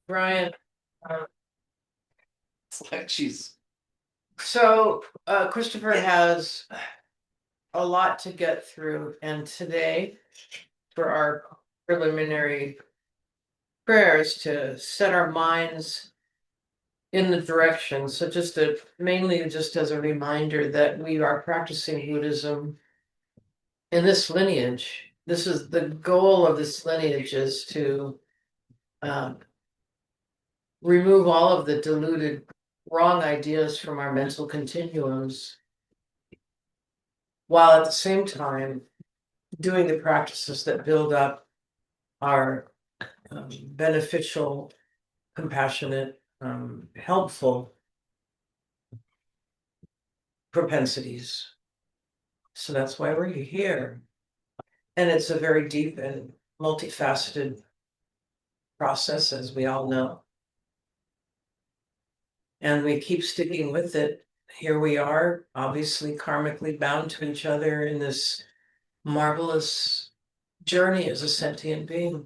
Brian, uh, It's like she's Christopher has a lot to get through, and today, for our preliminary prayers to set our minds in the direction. So mainly just as a reminder that we are practicing Buddhism in this lineage. This is the goal of this lineage is to um, remove all of the diluted wrong ideas from our mental continuums, while at the same time doing the practices that build up our beneficial, compassionate, helpful propensities. So that's why we're here. And it's a very deep and multifaceted process, as we all know. And we keep sticking with it. Here we are, obviously karmically bound to each other in this marvelous journey as a sentient being.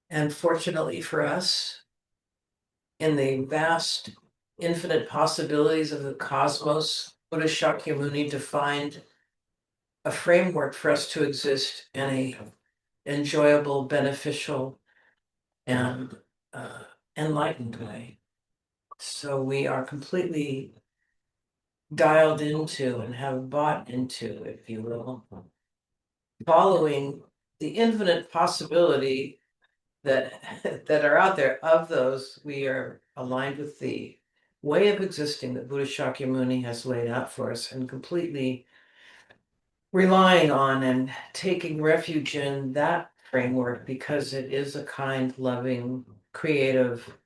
And fortunately for us, in the vast, infinite possibilities of the cosmos, Buddha Shakyamuni defined a framework for us to exist in a enjoyable, beneficial, and enlightened way. So we are completely dialed into and have bought into, if you will, following the infinite possibility that that are out there. Of those, we are aligned with the way of existing that Buddha Shakyamuni has laid out for us and completely relying on and taking refuge in that framework because it is a kind, loving, creative,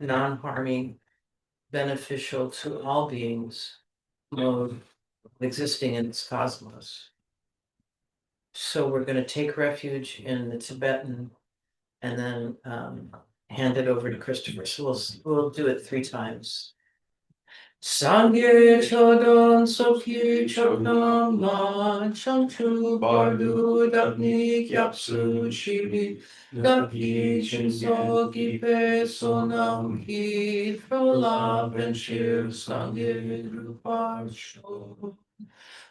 non-harming, beneficial to all beings mode existing in this cosmos. So we're going to take refuge in the Tibetan and then hand it over to Christopher. So we'll do it 3 times. Sangye chodon sokye chodon la chanchu bardu dapni kyapsu chibi dapi chinso kipe sonam ki trola benshir sangye ruparsho.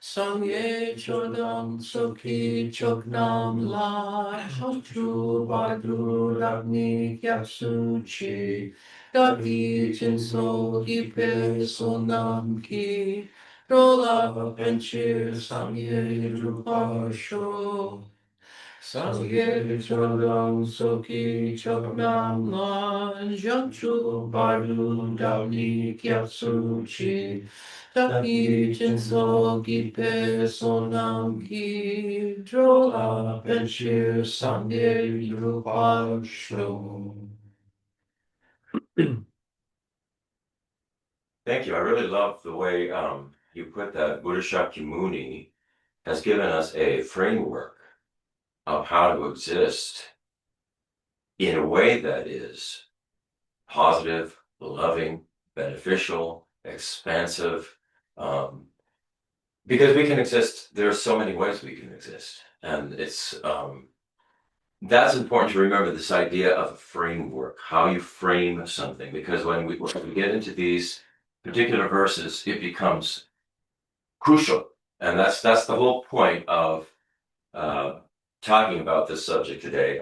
Sangye chodam soki choknam la chanchu bardu dapni kyapsu chi Dati chinso ki pe sonam ki rola penchir sangye rupa sho. Sangye chodam soki choknam la janchu baru dami kyatsu chi. Dati chinso ki pe sonam ki rola penchir sangye rupa sho. Thank you. I really love the way you put that. Buddha Shakyamuni has given us a framework of how to exist in a way that is positive, loving, beneficial, expansive. Um, because we can exist, there are so many ways we can exist, and it's that's important to remember, this idea of a framework, how you frame something, because when we get into these particular verses, it becomes crucial. And that's the whole point of uh, talking about this subject today.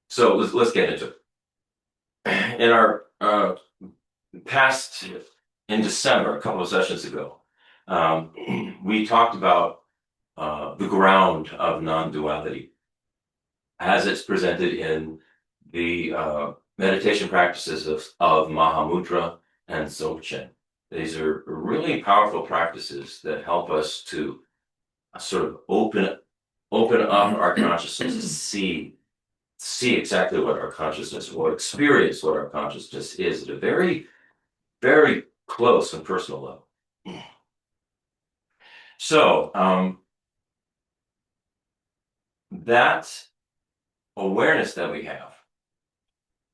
So let's get into it. In our past, in December, a couple of sessions ago, we talked about the ground of non-duality as it's presented in the meditation practices of Mahamudra and Dzogchen. These are really powerful practices that help us to sort of open up our consciousness to see exactly what our consciousness, or experience what our consciousness is at a very, very close and personal level. So that awareness that we have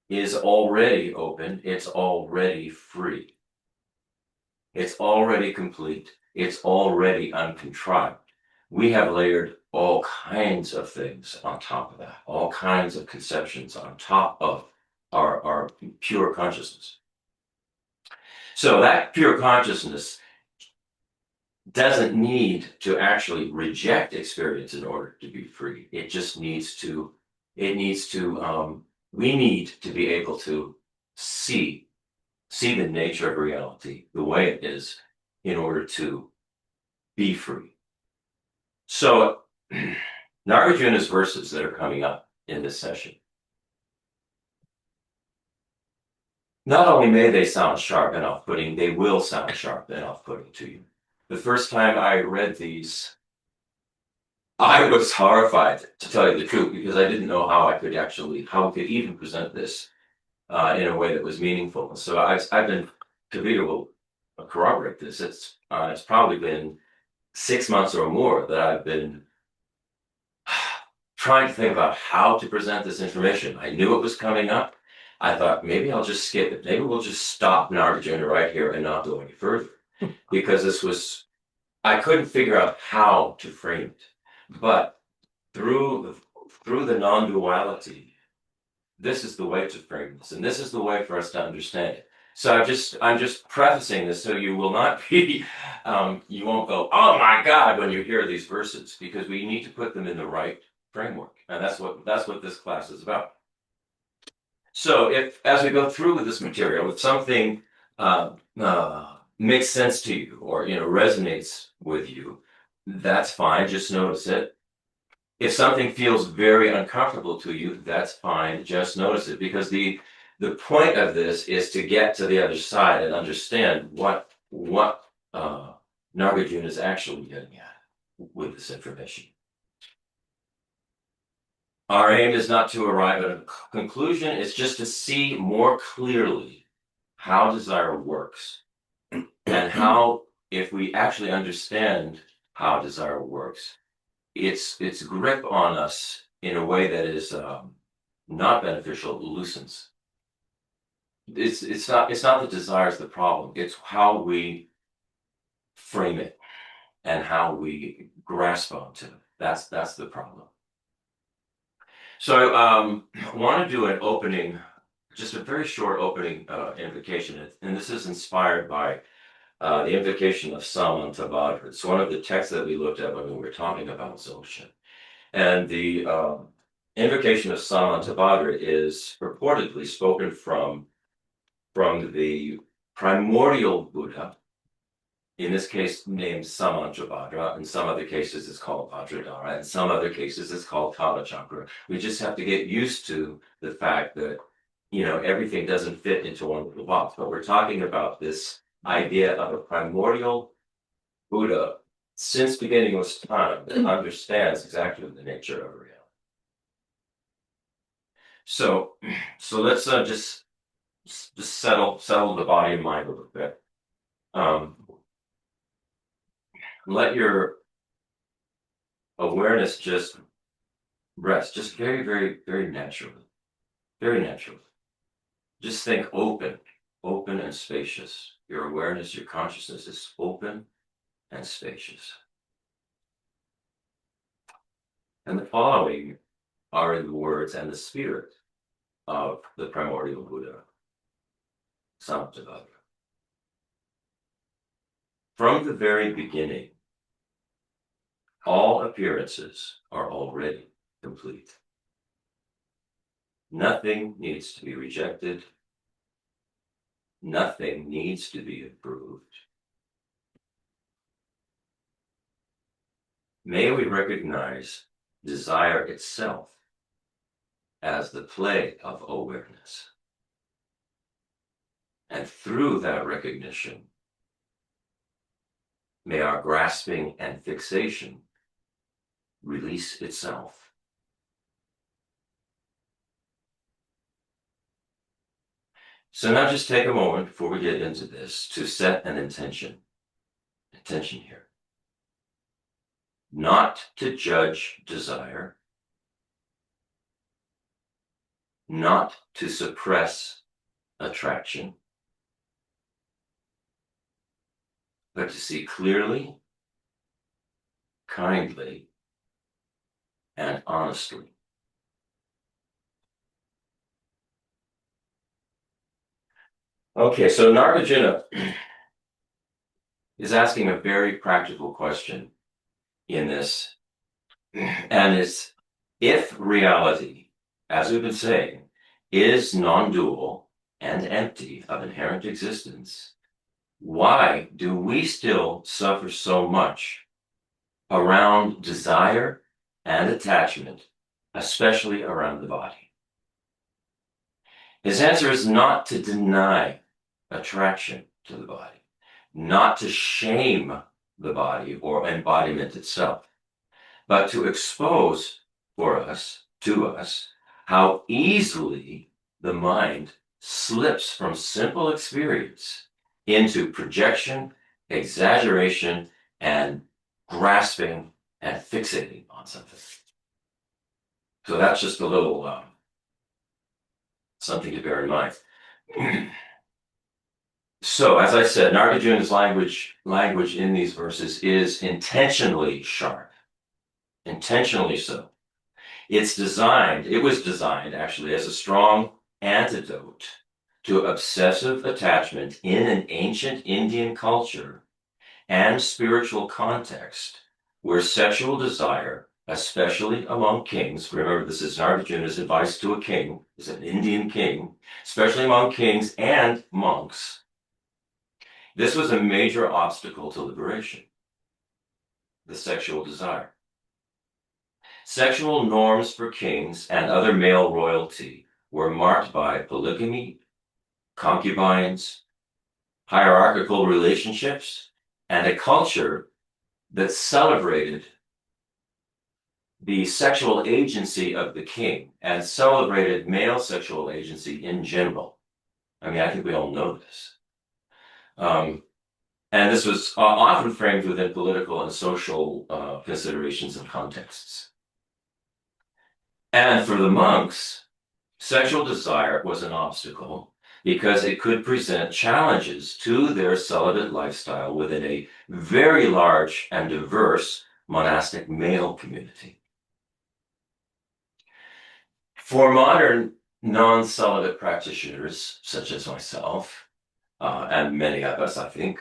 is already open, it's already free, it's already complete, it's already uncontrived. we have layered all kinds of things on top of that, all kinds of conceptions on top of our pure consciousness. So that pure consciousness doesn't need to actually reject experience in order to be free. It just needs to, we need to be able to see the nature of reality the way it is in order to be free. So Nagarjuna's verses that are coming up in this session, not only may they sound sharp and off-putting, they will sound sharp and off-putting to you. The first time I read these, I was horrified, to tell you the truth, because I didn't know how we could even present this in a way that was meaningful. So I've been, Kavita will corroborate this. It's probably been 6 months or more that I've been trying to think about how to present this information. I knew it was coming up. I thought maybe I'll just skip it. Maybe we'll just stop Nagarjuna right here and not go any further, because I couldn't figure out how to frame it. But through the non-duality, this is the way to frame this, and this is the way for us to understand it. So I'm just prefacing this so you will not be, you won't go, oh my God, when you hear these verses, because we need to put them in the right framework, and that's what this class is about. So as we go through with this material, if something makes sense to you, or resonates with you, that's fine. Just notice it. If something feels very uncomfortable to you, that's fine. Just notice it, because the point of this is to get to the other side and understand what Nagarjuna is actually getting at with this information. Our aim is not to arrive at a conclusion. It's just to see more clearly how desire works, and how, if we actually understand how desire works, its grip on us in a way that is not beneficial loosens. It's not the desire is the problem. It's how we frame it and how we grasp onto it. That's the problem. So I want to do an opening, just a very short opening invocation, and this is inspired by the invocation of Samantabhadra. It's one of the texts that we looked at when we were talking about Dzogchen. And the invocation of Samantabhadra is purportedly spoken from the primordial Buddha, in this case named Samantabhadra. In some other cases it's called Vajradhara. In some other cases it's called Kalachakra. We just have to get used to the fact that, everything doesn't fit into one little box. But we're talking about this idea of a primordial Buddha since beginning of time that understands exactly the nature of reality. So let's just settle the body and mind a little bit. Let your awareness just rest, just very, very, very naturally, very naturally. Just think open and spacious. Your awareness, your consciousness is open and spacious. And the following are in the words and the spirit of the primordial Buddha, Samantabhadra. From the very beginning, all appearances are already complete. Nothing needs to be rejected. Nothing needs to be improved. May we recognize desire itself as the play of awareness. And through that recognition, may our grasping and fixation release itself. So now just take a moment before we get into this to set an intention here. Not to judge desire, not to suppress attraction, but to see clearly kindly, and honestly. Okay, so Nagarjuna is asking a very practical question in this, and it's if reality, as we've been saying, is non-dual and empty of inherent existence, why do we still suffer so much around desire and attachment, especially around the body? His answer is not to deny attraction to the body, not to shame the body or embodiment itself, but to expose to us, how easily the mind slips from simple experience into projection, exaggeration, and grasping and fixating on something. So that's just a little something to bear in mind. So, as I said, Nagarjuna's language in these verses is intentionally sharp, intentionally so. It was designed actually as a strong antidote to obsessive attachment in an ancient Indian culture and spiritual context where sexual desire, especially among kings, remember this is Nagarjuna's advice to a king, is an Indian king, especially among kings and monks, this was a major obstacle to liberation, the sexual desire. Sexual norms for kings and other male royalty were marked by polygamy, concubines, hierarchical relationships, and a culture that celebrated the sexual agency of the king and celebrated male sexual agency in general. I mean, I think we all know this. And this was often framed within political and social considerations and contexts. And for the monks, sexual desire was an obstacle because it could present challenges to their celibate lifestyle within a very large and diverse monastic male community. For modern non-celibate practitioners, such as myself, and many of us, I think,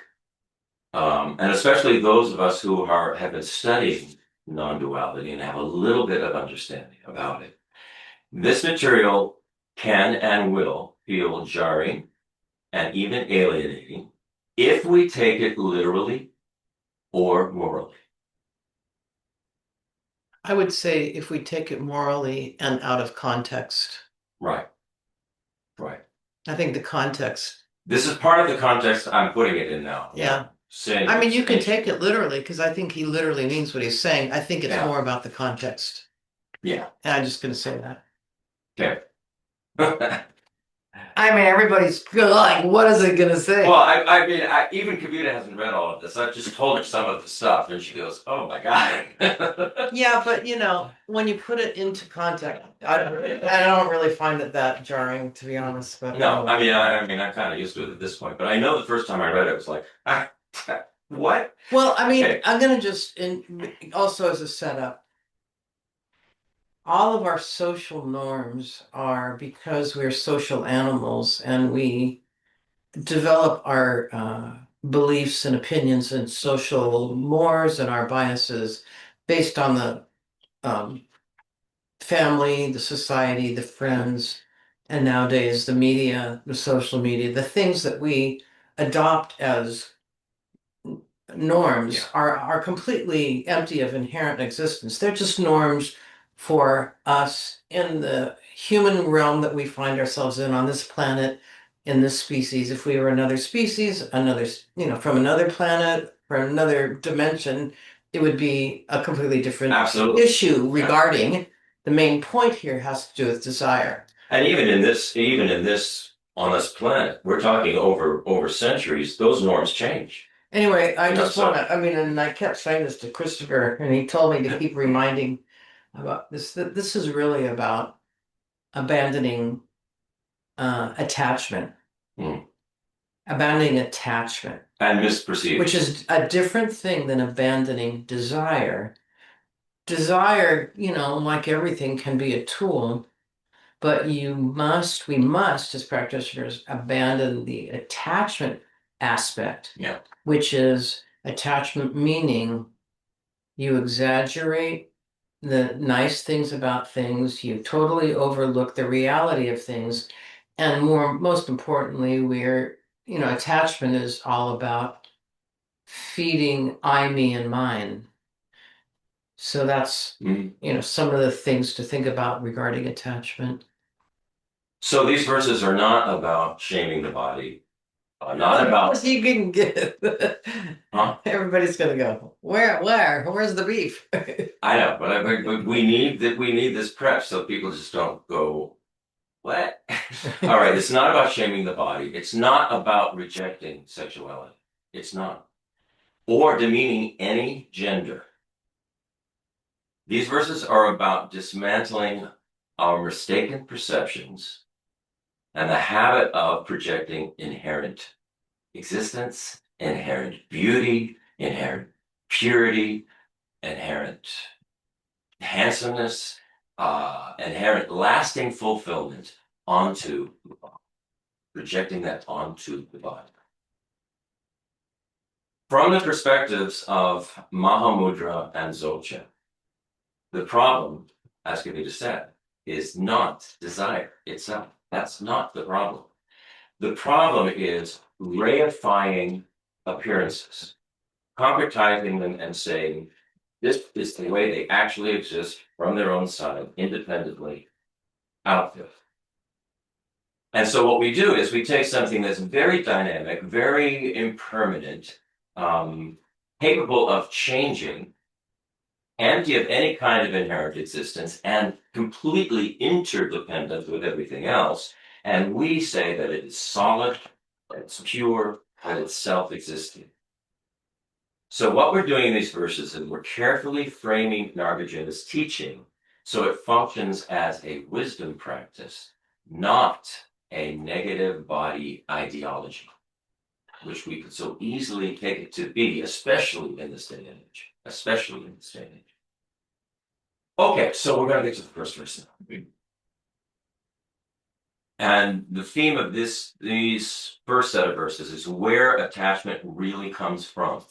and especially those of us who have been studying non-duality and have a little bit of understanding about it, this material can and will feel jarring and even alienating if we take it literally or morally. I would say if we take it morally and out of context. Right. Right. I think the context. This is part of the context I'm putting it in now. Yeah. Saying, I mean, you can take it literally because I think he literally means what he's saying. I think it's more about the context. Yeah. And I'm just going to say that. Okay. I mean, everybody's like, what is it going to say? Well, I mean, even Kavita hasn't read all of this. I've just told her some of the stuff, and she goes, "Oh my god." Yeah, but when you put it into context, I don't really find it that jarring, to be honest. But no, I mean, I'm kind of used to it at this point. But I know the first time I read it, it was like, what? Well, I mean, I'm gonna just also as a setup. All of our social norms are because we're social animals and we develop our beliefs and opinions and social mores and our biases based on the family, the society, the friends, and nowadays the media, the social media, the things that we adopt as norms are completely empty of inherent existence. They're just norms for us in the human realm that we find ourselves in on this planet, in this species. If we were another species, from another planet, from another dimension, it would be a completely different issue regarding the main point here has to do with desire. And even in this on this planet, we're talking over centuries, those norms change. Anyway, I just want to, and I kept saying this to Christopher, and he told me to keep reminding about this, that this is really about abandoning attachment. Abandoning attachment. And misperceived. Which is a different thing than abandoning desire. desire, like everything, can be a tool, but we must, as practitioners, abandon the attachment aspect, Yeah. which is attachment meaning you exaggerate the nice things about things, you totally overlook the reality of things, and most importantly, attachment is all about feeding I, me, and mine. So that's, some of the things to think about regarding attachment. So these verses are not about shaming the body, not about. You can get. Huh? Everybody's gonna go, where's the beef? I know, but we need that. We need this prep so people just don't go, what? All right, it's not about shaming the body. It's not about rejecting sexuality. It's not. Or demeaning any gender. These verses are about dismantling our mistaken perceptions and the habit of projecting inherent existence, inherent beauty, inherent purity, inherent handsomeness, inherent lasting fulfillment onto the body, projecting that onto the body. From the perspectives of Mahamudra and Dzogchen, the problem, as Kavita said, is not desire itself. That's not the problem. The problem is reifying appearances, concretizing them and saying, this is the way they actually exist from their own side, independently, out there. And so what we do is we take something that's very dynamic, very impermanent, capable of changing, empty of any kind of inherent existence, and completely interdependent with everything else. And we say that it is solid, that it's pure, that it's self-existing. So what we're doing in these verses is we're carefully framing Nagarjuna's teaching so it functions as a wisdom practice, not a negative body ideology, which we could so easily take it to be, especially in this day and age. Especially in this day and age. Okay, so we're going to get to the first verse now. And the theme of these first set of verses is where attachment really comes from.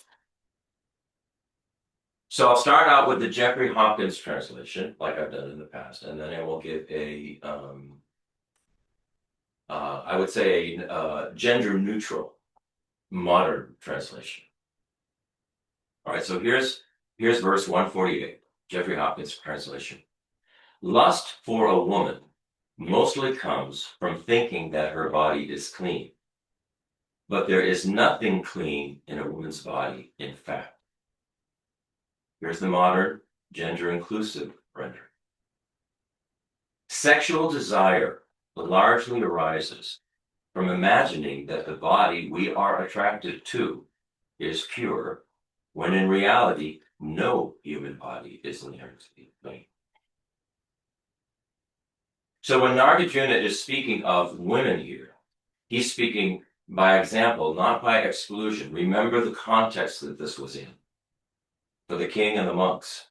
So I'll start out with the Jeffrey Hopkins translation, like I've done in the past, and then I will give I would say a gender-neutral modern translation. All right, so here's verse 148, Jeffrey Hopkins translation. Lust for a woman mostly comes from thinking that her body is clean. But there is nothing clean in a woman's body, in fact. Here's the modern, gender-inclusive rendering. Sexual desire largely arises from imagining that the body we are attracted to is pure, when in reality, no human body is inherently clean. So when Nagarjuna is speaking of women here, he's speaking by example, not by exclusion. Remember the context that this was in. For the king and the monks,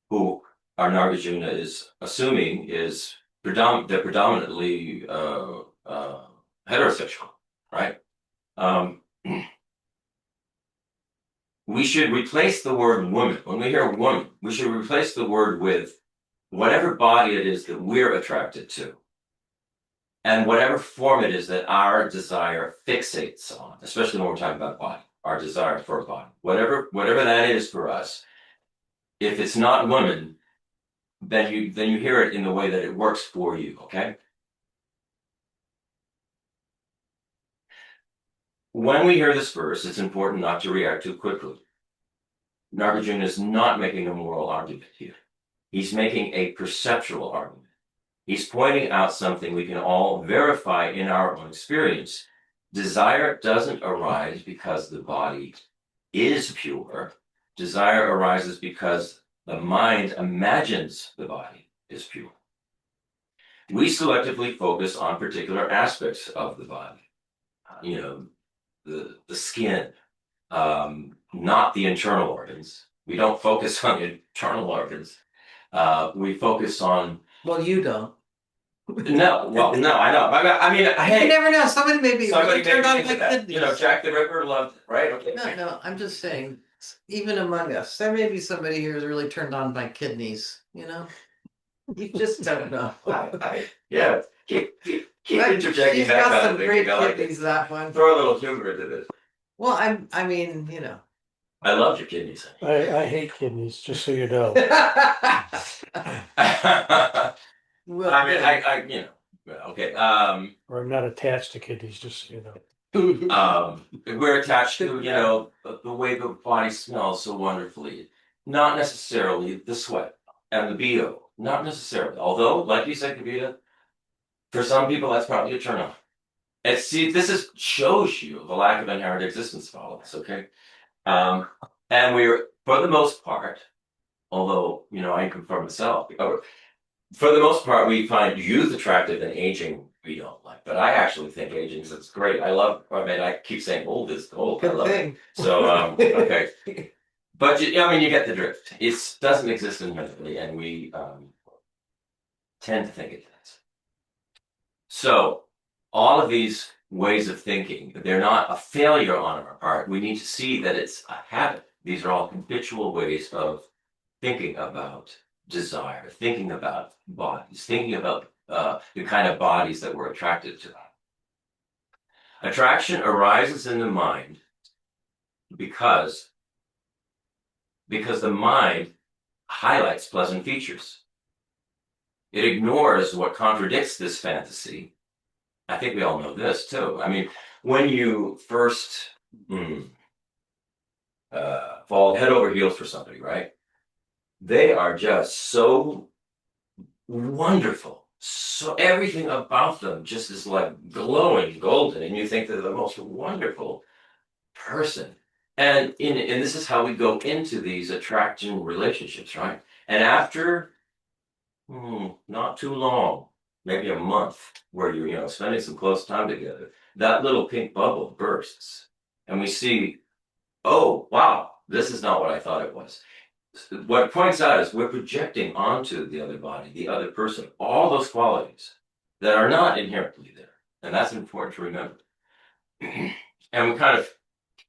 who our Nagarjuna is assuming is predominantly heterosexual, right? We should replace the word woman. When we hear woman, we should replace the word with whatever body it is that we're attracted to, and whatever form it is that our desire fixates on, especially when we're talking about body, our desire for a body, whatever that is for us. If it's not woman, then you hear it in the way that it works for you, okay? When we hear this verse, it's important not to react too quickly. Nagarjuna is not making a moral argument here. He's making a perceptual argument. He's pointing out something we can all verify in our own experience. Desire doesn't arise because the body is pure. Desire arises because the mind imagines the body is pure. We selectively focus on particular aspects of the body. The skin, not the internal organs, We don't focus on the internal organs. We focus on Well, you don't. no. Well, no, I know. I mean, You hey, never know. Somebody may be somebody really turned made on me by think of that. You know, kidneys. Jack the Ripper loved it, right? Okay. No, I'm just saying, even among us, there may be somebody here who's really turned on by kidneys, you know? You just don't know. Yeah, keep But interjecting she's that got kind some of thing. great I like it. kidneys, that one. Throw a little humor into this. Well, I mean, you know. I loved your kidneys. I hate kidneys, just so you know. I Well, mean, I, you know, okay. Or I'm not attached to kidneys, just so you know. We're attached to, you know, the way the body smells so wonderfully. Not necessarily the sweat and the BO. Not necessarily. Although, like you said, Kavita, for some people that's probably a turn on. And see, shows you the lack of inherent existence of all of this, okay? And we're, for the most part, although, you know, I can confirm myself, for the most part, we find youth attractive and aging we don't like. But I actually think aging is great. I love, I mean, I keep saying old is gold. I good love it. thing. So, okay. But, I mean, you get the drift. It doesn't exist inherently, and we tend to think it does. So, all of these ways of thinking, they're not a failure on our part. We need to see that it's a habit. These are all habitual ways of thinking about desire, thinking about bodies, thinking about the kind of bodies that we're attracted to. Attraction arises in the mind because the mind highlights pleasant features. It ignores what contradicts this fantasy. I think we all know this too. I mean, when you first fall head over heels for somebody, right? They are just so wonderful. So everything about them just is like glowing golden, and you think they're the most wonderful person. And this is how we go into these attraction relationships, right? And after not too long, maybe a month, where you're spending some close time together, that little pink bubble bursts, and we see, oh wow, this is not what I thought it was. What it points out is we're projecting onto the other body, the other person, all those qualities that are not inherently there. And that's important to remember. And we kind of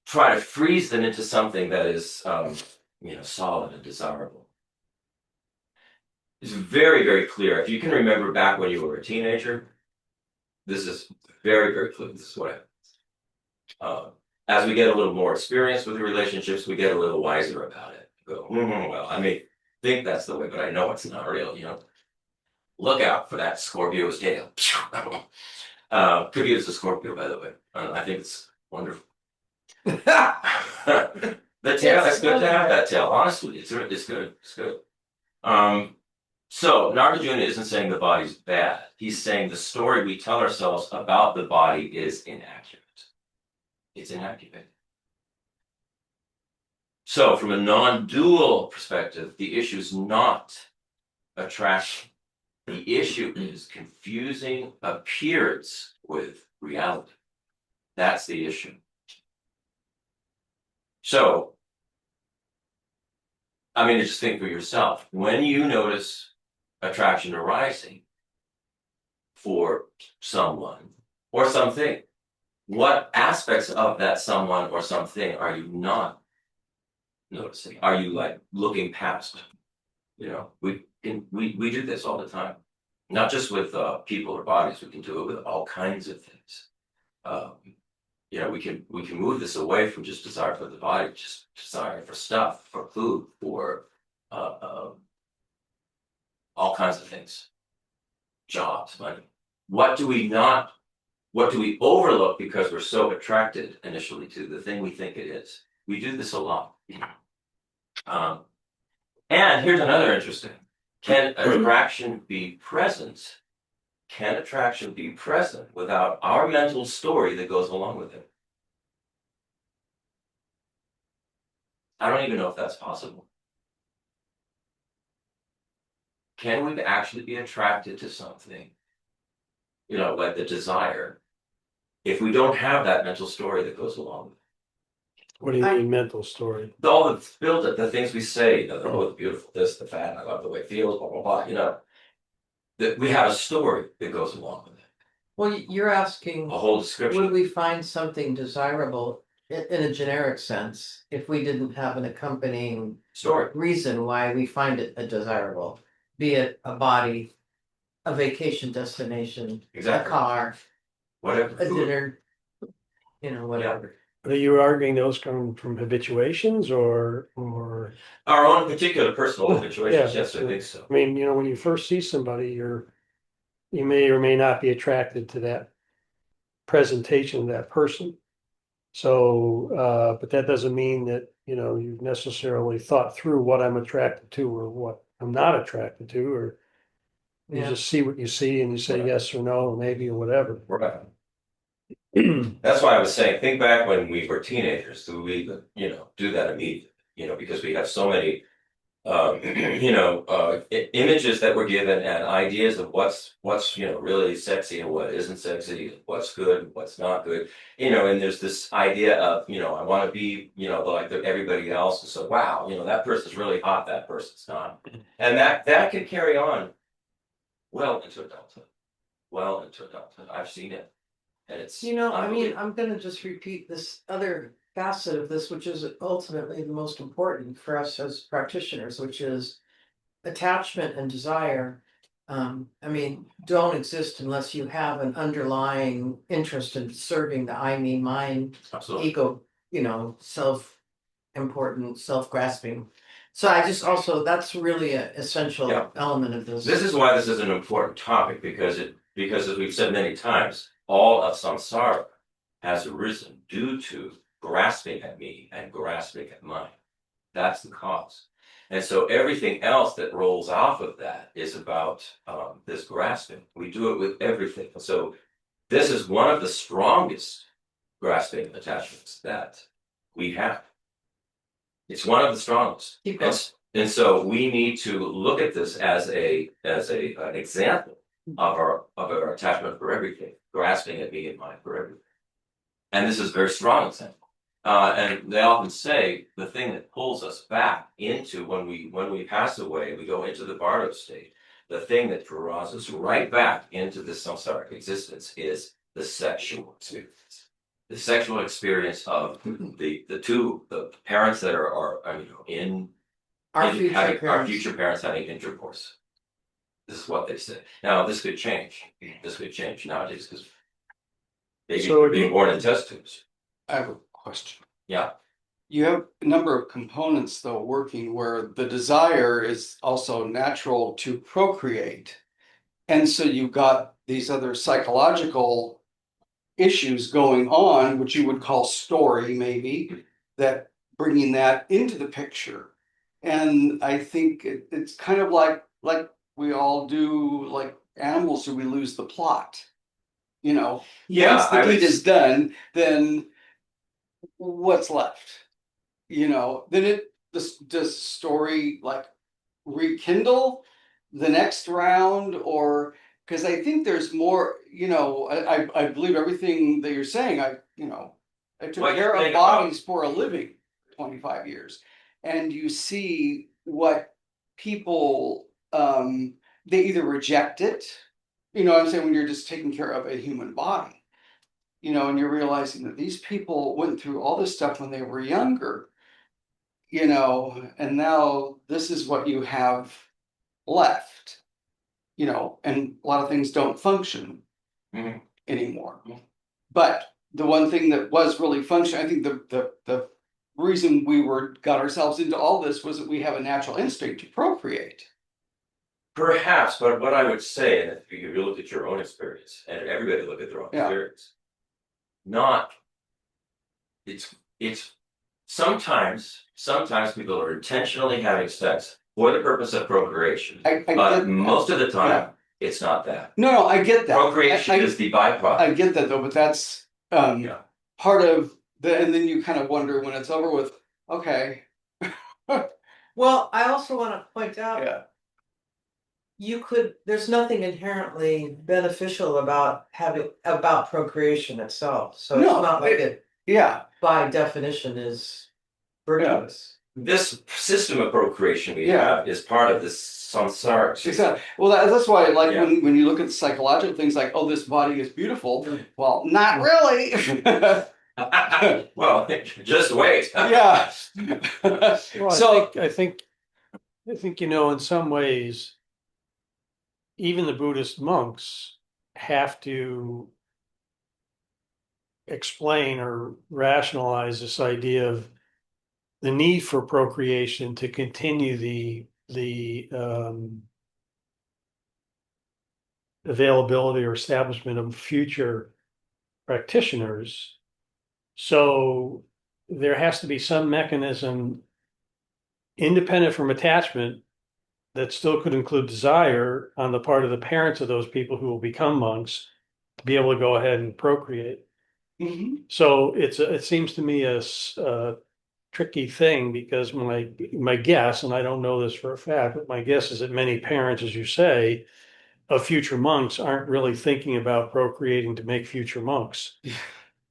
try to freeze them into something that is, solid and desirable. It's very, very clear. If you can remember back when you were a teenager, this is very, very clear. This is what happens. As we get a little more experience with the relationships, we get a little wiser about it. Go, well, I may think that's the way, but I know it's not real, Look out for that Scorpio's tail. Could use a Scorpio, by the way. I think it's wonderful. The tail, it's good to have that tail. Honestly, it's good. It's good. So Nagarjuna isn't saying the body's bad. He's saying the story we tell ourselves about the body is inaccurate. It's inaccurate. So from a non-dual perspective, the issue is not attraction. The issue is confusing appearance with reality. That's the issue. So, I mean, just think for yourself. When you notice attraction arising for someone or something, what aspects of that someone or something are you not noticing? Are you like looking past? We do this all the time, not just with people or bodies. We can do it with all kinds of things. We can move this away from just desire for the body, just desire for stuff, for food, for all kinds of things, jobs, money. What do we overlook because we're so attracted initially to the thing we think it is? We do this a lot. And here's another interesting. Can attraction be present? Can attraction be present without our mental story that goes along with it? I don't even know if that's possible. Can we actually be attracted to something, like the desire, if we don't have that mental story that goes along with it? What do you I- mean mental story? All the build up, the things we say, you know, the beautiful, this, the fat, I love the way it feels, blah, blah, blah, you know. That we have a story that goes along with it, Well, you're asking, a whole would description. we find something desirable in a generic sense if we didn't have an accompanying Story, reason why we find it a desirable? Be it a body, a vacation destination, a exactly, car, whatever. a Food. dinner, whatever. Are you arguing those come from habituations or? Our own particular personal situations, Yeah, yes, I think so. I mean, when you first see somebody, you may or may not be attracted to that presentation of that person. So, but that doesn't mean that, you've necessarily thought through what I'm attracted to or what I'm not attracted to, or you Yeah, just see what you see and you say Right. yes or no, or maybe, or whatever. Right. That's why I was saying, think back when we were teenagers, do we, do that immediately? Because we have so many, images that were given and ideas of what's, really sexy and what isn't sexy, what's good and what's not good. And there's this idea of, I want to be, like everybody else. And so, wow, that person's really hot, that person's not. And that can carry on well into adulthood. Well into adulthood. I've seen it. And it's unbelievable. I'm gonna just repeat this other facet of this, which is ultimately the most important for us as practitioners, which is attachment and desire. Don't exist unless you have an underlying interest in serving the I, me, mine, Absolutely. ego, self-important, self-grasping. So I just also, that's really an essential Yeah. element of this. This is why this is an important topic, because as we've said many times, all of samsara has arisen due to grasping at me and grasping at mine. That's the cause. And so everything else that rolls off of that is about this grasping. We do it with everything. So this is one of the strongest grasping attachments that we have. It's one of the strongest. Keep going. And so we need to look at this as an example of our attachment for everything, grasping at me and mine for everything. And this is a very strong example. And they often say the thing that pulls us back into when we pass away, we go into the bardo state. The thing that draws us right back into this samsaric existence is the sexual experience. The sexual experience of the parents that are in Our in future having our parents. future parents having intercourse. This is what they say. Now this could change. This could change nowadays because babies So are being born in test tubes. I have a question. Yeah. You have a number of components though working where the desire is also natural to procreate. And so you've got these other psychological issues going on, which you would call story maybe, that bringing that into the picture. And I think it's kind of like we all do, like animals, do we lose the plot? Once the deed is done, then what's left? Then does story like rekindle the next round, or because I think there's more, I believe everything that you're saying. I took Well, care you of think bodies for a living 25 years, and you see what people they either reject it, I'm saying, when you're just taking care of a human body, and you're realizing that these people went through all this stuff when they were younger, and now this is what you have left, and a lot of things don't function anymore. But the one thing that was really functioning, I think the reason we got ourselves into all this was that we have a natural instinct to procreate. Perhaps, but what I would say, and if you look at your own experience, and everybody look at their own experience, it's sometimes people are intentionally having sex for the purpose of procreation. But most of the time, it's not that. No, I get that. Procreation is the byproduct. I get that though, but that's part of and then you kind of wonder when it's over with, okay. Well, I also want to point out. Yeah. There's nothing inherently beneficial about procreation itself. So No, it's not like Yeah, by definition is virtuous. This system of procreation we Yeah. have is part of this samsara system. exactly. Well, that's why, like, Yeah. when you look at psychological things like, oh, this body is beautiful. Well, not really. Well, just wait. Yeah. Well, So, I think, in some ways, even the Buddhist monks have to explain or rationalize this idea of the need for procreation to continue the availability or establishment of future practitioners. So there has to be some mechanism independent from attachment that still could include desire on the part of the parents of those people who will become monks to be able to go ahead and procreate. mhm. So it seems to me a tricky thing because my guess, and I don't know this for a fact, but my guess is that many parents, as you say, of future monks aren't really thinking about procreating to make future monks.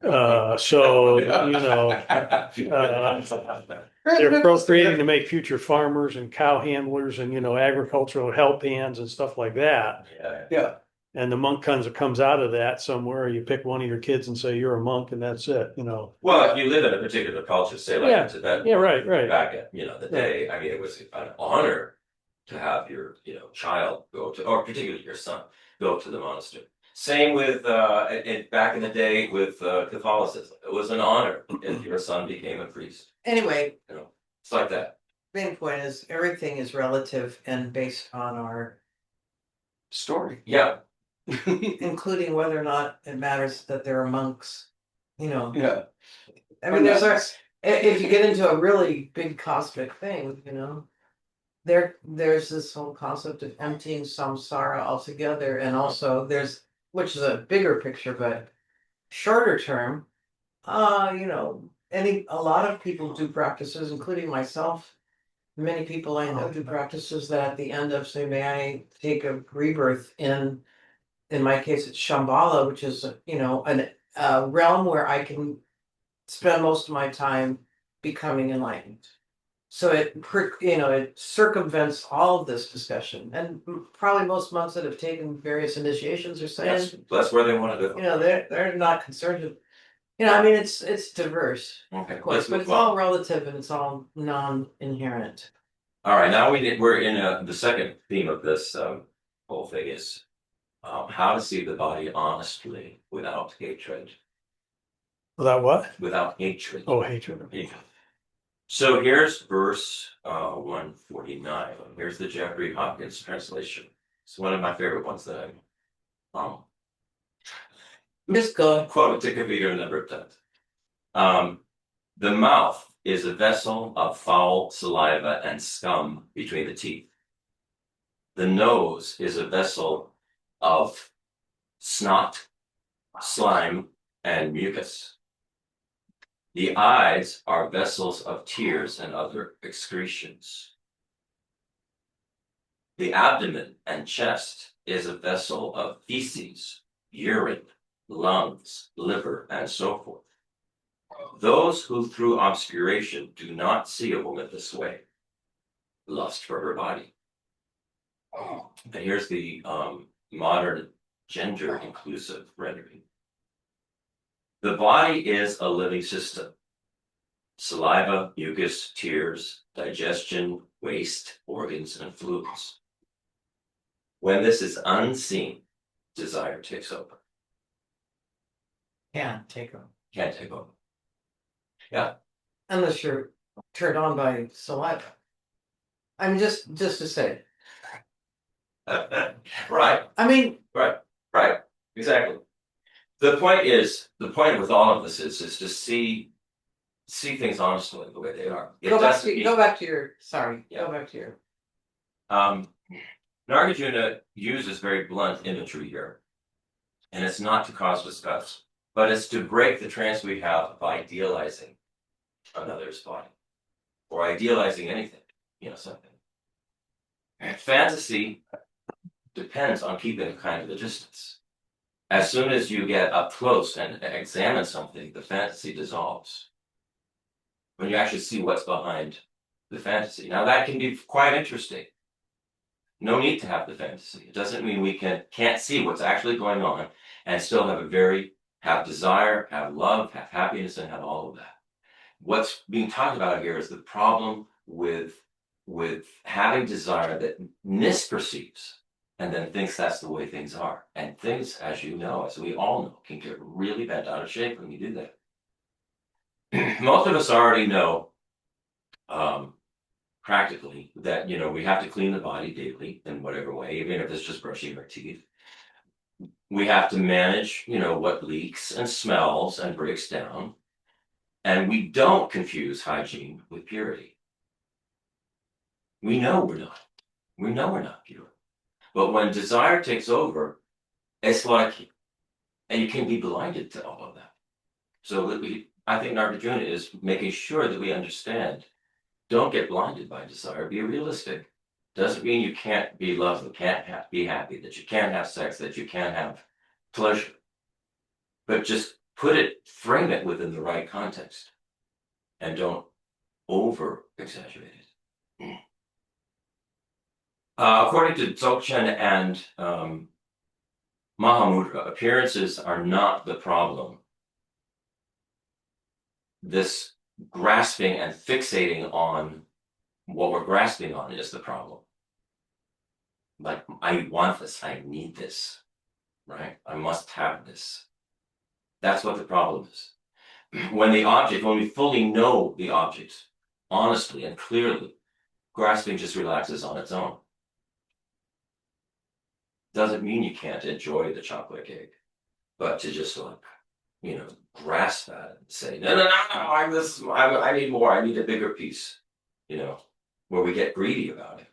So, they're procreating to make future farmers and cow handlers and, agricultural help hands and stuff like that. Yeah. Yeah, And the monk comes out of that somewhere. You pick one of your kids and say, you're a monk, and that's it. Well, if you live in a particular culture, say like Yeah. in Tibet, Yeah, right. back at the day, I mean, it was an honor to have your child go to, or particularly your son, go to the monastery. Same with back in the day with Catholicism. It was an honor if your son became a priest. Anyway, It's like that. main point is everything is relative and based on our, story. Yeah. including whether or not it matters that there are monks. Yeah. I mean, if you get into a really big cosmic thing, there's this whole concept of emptying samsara altogether, and also which is a bigger picture, but shorter term, a lot of people do practices, including myself. Many people I know do practices that at the end of, say, may I take a rebirth in my case, it's Shambhala, which is, a realm where I can spend most of my time becoming enlightened. So it circumvents all of this discussion, and probably most monks that have taken various initiations are saying, That's where they want to go. they're not concerned with, I mean, it's diverse, Okay, of course, let's but move it's on. all relative and it's all non-inherent. All right, now we're in the second theme of this whole thing is how to see the body honestly without hatred. Without what? Without hatred. Oh, hatred. So here's verse 149. Here's the Jeffrey Hopkins translation. It's one of my favorite ones that I Just go. quoted to computer a number of times. The mouth is a vessel of foul saliva and scum between the teeth. The nose is a vessel of snot, slime, and mucus. The eyes are vessels of tears and other excretions. The abdomen and chest is a vessel of feces, urine, lungs, liver, and so forth. Those who through obscuration do not see a woman this way, lust for her body. And here's the modern gender inclusive rendering. The body is a living system. Saliva, mucus, tears, digestion, waste, organs, and fluids. When this is unseen, desire takes over. Can't take them. Can't take over. Yeah. Unless you're turned on by saliva. I mean, just to say. Right. I mean, Right. Exactly. The point with all of this is to see things honestly the way they are. go back to your. Sorry. Yeah. Go back to your. Nagarjuna uses very blunt imagery here, and it's not to cause disgust, but it's to break the trance we have of idealizing another's body, or idealizing anything, something. And fantasy depends on keeping a kind of a distance. As soon as you get up close and examine something, the fantasy dissolves. When you actually see what's behind the fantasy. Now that can be quite interesting. No need to have the fantasy. It doesn't mean we can't see what's actually going on and still have desire, have love, have happiness, and have all of that. What's being talked about here is the problem with having desire that misperceives and then thinks that's the way things are. And things, as you know, as we all know, can get really bent out of shape when you do that. Most of us already know, practically, that we have to clean the body daily in whatever way, even if it's just brushing our teeth. We have to manage, what leaks and smells and breaks down. And we don't confuse hygiene with purity. We know we're not. We know we're not pure. But when desire takes over, it's like, and you can be blinded to all of that. So I think Nagarjuna is making sure that we understand. Don't get blinded by desire. Be realistic. Doesn't mean you can't be loved, you can't be happy, that you can't have sex, that you can't have pleasure. But just frame it within the right context. And don't over exaggerate it. According to Dzogchen and Mahamudra, appearances are not the problem. This grasping and fixating on what we're grasping on is the problem. Like, I want this, I need this, right? I must have this. That's what the problem is. When we fully know the object, honestly and clearly, grasping just relaxes on its own. Doesn't mean you can't enjoy the chocolate cake, but to just grasp that and say, no, I need more, I need a bigger piece, where we get greedy about it.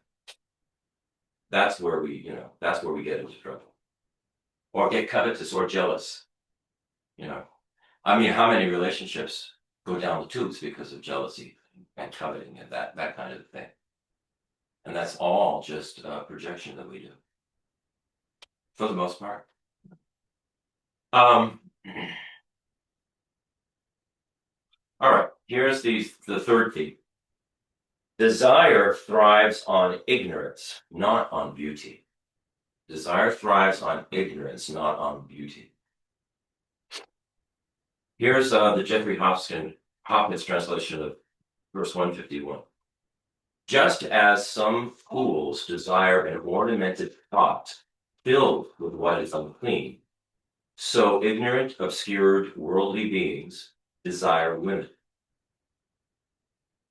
That's where we get into trouble. Or get covetous or jealous. I mean, how many relationships go down the tubes because of jealousy and coveting and that kind of thing? And that's all just projection that we do. For the most part. All right, here's the third theme. Desire thrives on ignorance, not on beauty. Desire thrives on ignorance, not on beauty. Here's the Jeffrey Hopkins translation of verse 151. Just as some fools desire an ornamented pot filled with what is unclean, so ignorant, obscured, worldly beings desire women.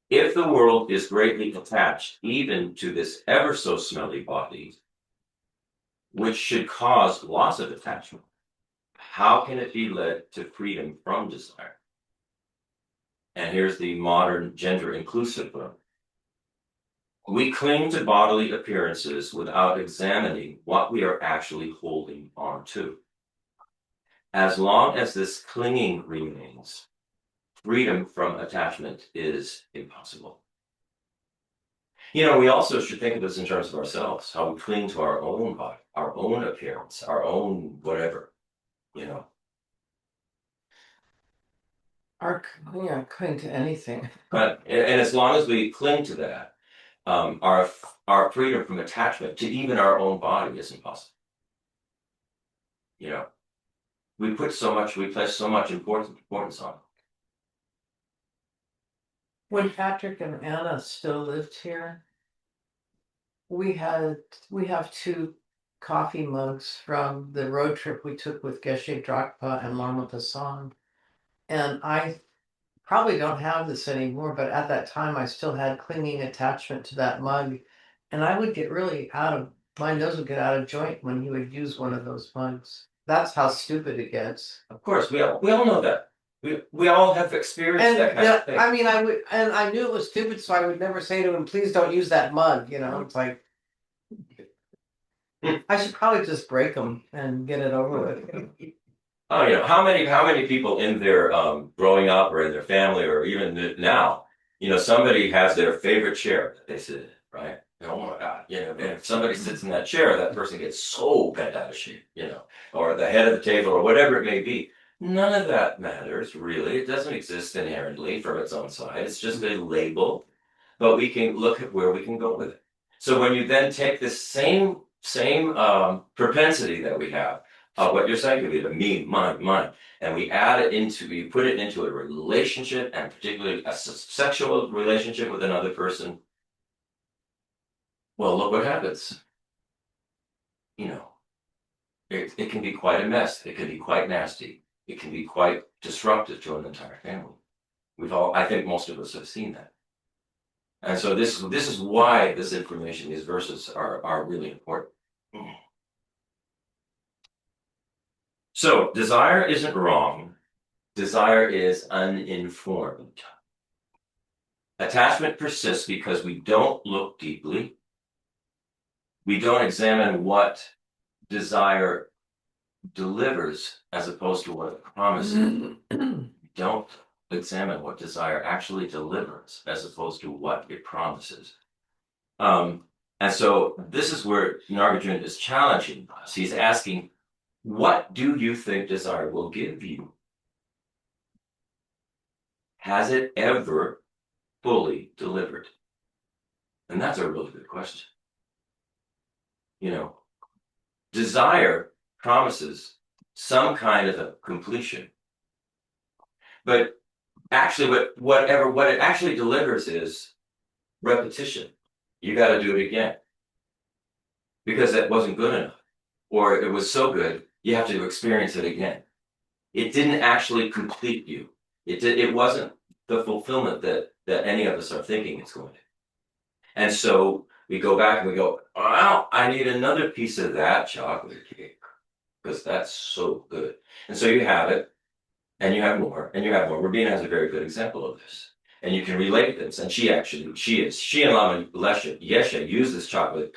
If the world is greatly attached even to this ever so smelly body, which should cause loss of attachment, how can it be led to freedom from desire? And here's the modern gender inclusive one. We cling to bodily appearances without examining what we are actually holding on to. As long as this clinging remains, freedom from attachment is impossible. We also should think of this in terms of ourselves, how we cling to our own body, our own appearance, our own whatever, Cling to anything. But and as long as we cling to that, our freedom from attachment to even our own body is impossible. We place so much importance on it. When Patrick and Anna still lived here, we have 2 coffee mugs from the road trip we took with Geshe Drakpa and Lama Pasang. And I probably don't have this anymore, but at that time I still had clinging attachment to that mug. And I would get really my nose would get out of joint when he would use one of those mugs. That's how stupid it gets. Of course, we all know that. We all have experienced And that kind of thing. I mean, I knew it was stupid, so I would never say to him, please don't use that mug, it's like, I should probably just break them and get it over with. Oh, how many people in their growing up or in their family or even now, somebody has their favorite chair that they sit in, right? Oh my God, and if somebody sits in that chair, that person gets so bent out of shape, or the head of the table or whatever it may be. None of that matters, really. It doesn't exist inherently from its own side. It's just a label, but we can look at where we can go with it. So when you then take this same propensity that we have, what you're saying could be the me, mine, and we put it into a relationship, and particularly a sexual relationship with another person. Well, look what happens. It can be quite a mess. It can be quite nasty. It can be quite disruptive to an entire family. I think most of us have seen that. And so this is why this information, these verses are really important. So desire isn't wrong. Desire is uninformed. Attachment persists because we don't look deeply. We don't examine what desire delivers as opposed to what it promises. Don't examine what desire actually delivers as opposed to what it promises. And so this is where Nagarjuna is challenging us. He's asking, what do you think desire will give you? Has it ever fully delivered? And that's a really good question. Desire promises some kind of a completion. But actually, what it actually delivers is repetition. You got to do it again because that wasn't good enough, or it was so good you have to experience it again. It didn't actually complete you. It wasn't the fulfillment that any of us are thinking it's going to. And so we go back and we go, well, I need another piece of that chocolate cake because that's so good. And so you have it, and you have more, and you have more. Rabina has a very good example of this. And you can relate this. And she and Lama Yeshe use this chocolate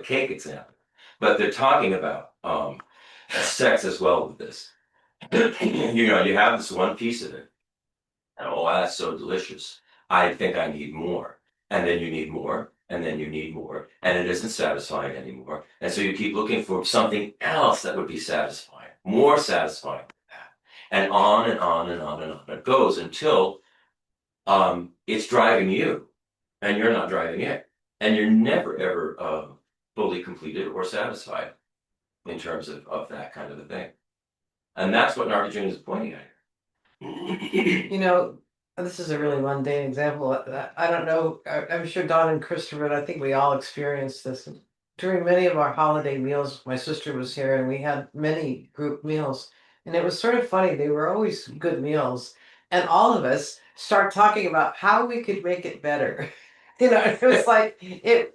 cake example. But they're talking about sex as well with this. You have this one piece of it. And oh, that's so delicious. I think I need more. And then you need more. And then you need more. And it isn't satisfying anymore. And so you keep looking for something else that would be satisfying, more satisfying. And on and on and on and on it goes until it's driving you and you're not driving it. And you're never, ever fully completed or satisfied in terms of that kind of a thing. And that's what Nagarjuna is pointing at. This is a really mundane example. I don't know. I'm sure Don and Christopher, and I think we all experienced this. During many of our holiday meals, my sister was here and we had many group meals. And it was sort of funny. They were always good meals. And all of us start talking about how we could make it better. It was like, it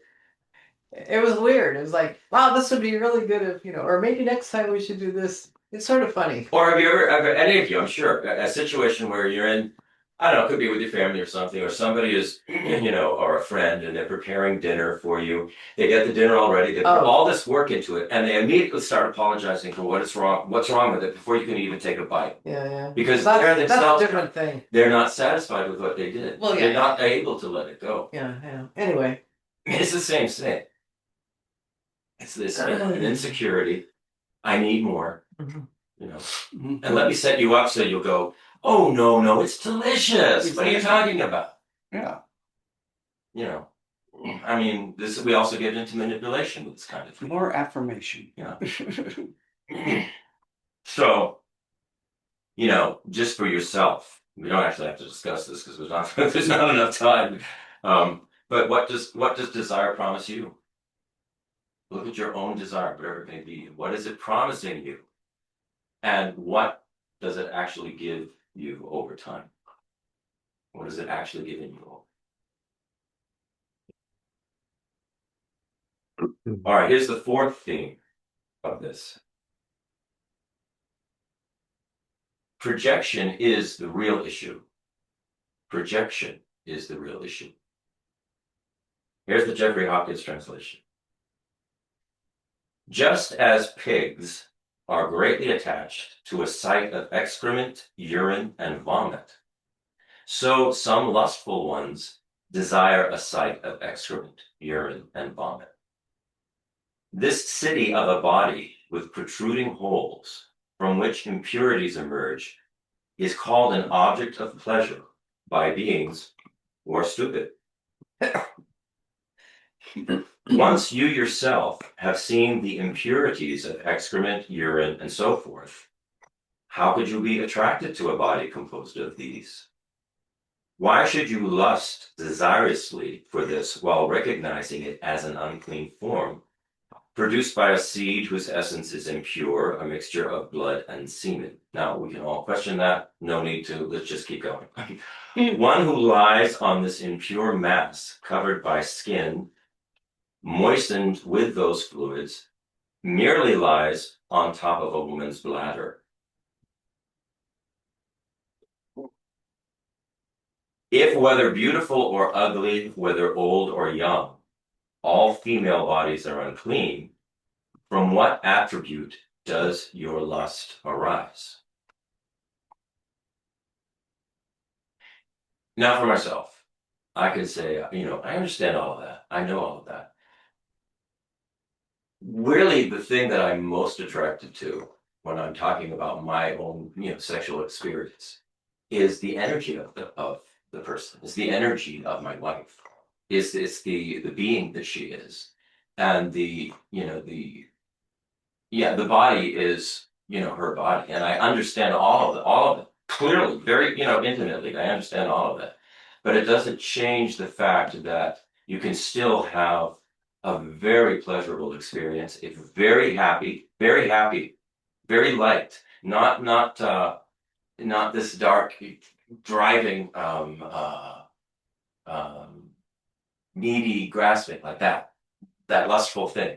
was weird. It was like, wow, this would be really good if, or maybe next time we should do this. It's sort of funny. Or have you ever, any of you, I'm sure, a situation where you're in, I don't know, it could be with your family or something, or somebody is, or a friend, and they're preparing dinner for you. They get the dinner all ready. They put all this work into it, and they immediately start apologizing for what's wrong with it before you can even take a bite. Yeah. Because that's a different thing. They're not satisfied with what they did. Well, yeah. They're not able to let it go. Yeah. Anyway. It's the same thing. It's this insecurity. I need more. Mm-hmm. And let me set you up so you'll go, oh, no, it's delicious. Exactly. What are you talking about? Yeah. I mean, we also get into manipulation with this kind of thing. More affirmation. Yeah. So, just for yourself, we don't actually have to discuss this because there's not enough time. But what does desire promise you? Look at your own desire, whatever it may be. What is it promising you? And what does it actually give you over time? What is it actually giving you over? All right, here's the fourth theme of this. Projection is the real issue. Projection is the real issue. Here's the Jeffrey Hopkins translation. Just as pigs are greatly attached to a site of excrement, urine, and vomit, so some lustful ones desire a sight of excrement, urine, and vomit. This city of a body with protruding holes from which impurities emerge is called an object of pleasure by beings who are stupid. Once you yourself have seen the impurities of excrement, urine, and so forth, how could you be attracted to a body composed of these? Why should you lust desirously for this while recognizing it as an unclean form, produced by a seed whose essence is impure, a mixture of blood and semen? Now, we can all question that. No need to. Let's just keep going. One who lies on this impure mass covered by skin, moistened with those fluids, merely lies on top of a woman's bladder. If whether beautiful or ugly, whether old or young, all female bodies are unclean, from what attribute does your lust arise? Now for myself, I could say, I understand all of that. I know all of that. Really, the thing that I'm most attracted to when I'm talking about my own, sexual experience is the energy of the person. It's the energy of my wife. It's the being that she is, and the body is her body, and I understand all of it clearly, very intimately. I understand all of it, but it doesn't change the fact that you can still have a very pleasurable experience. It's very happy, very light, not this dark, driving, needy, grasping like that lustful thing.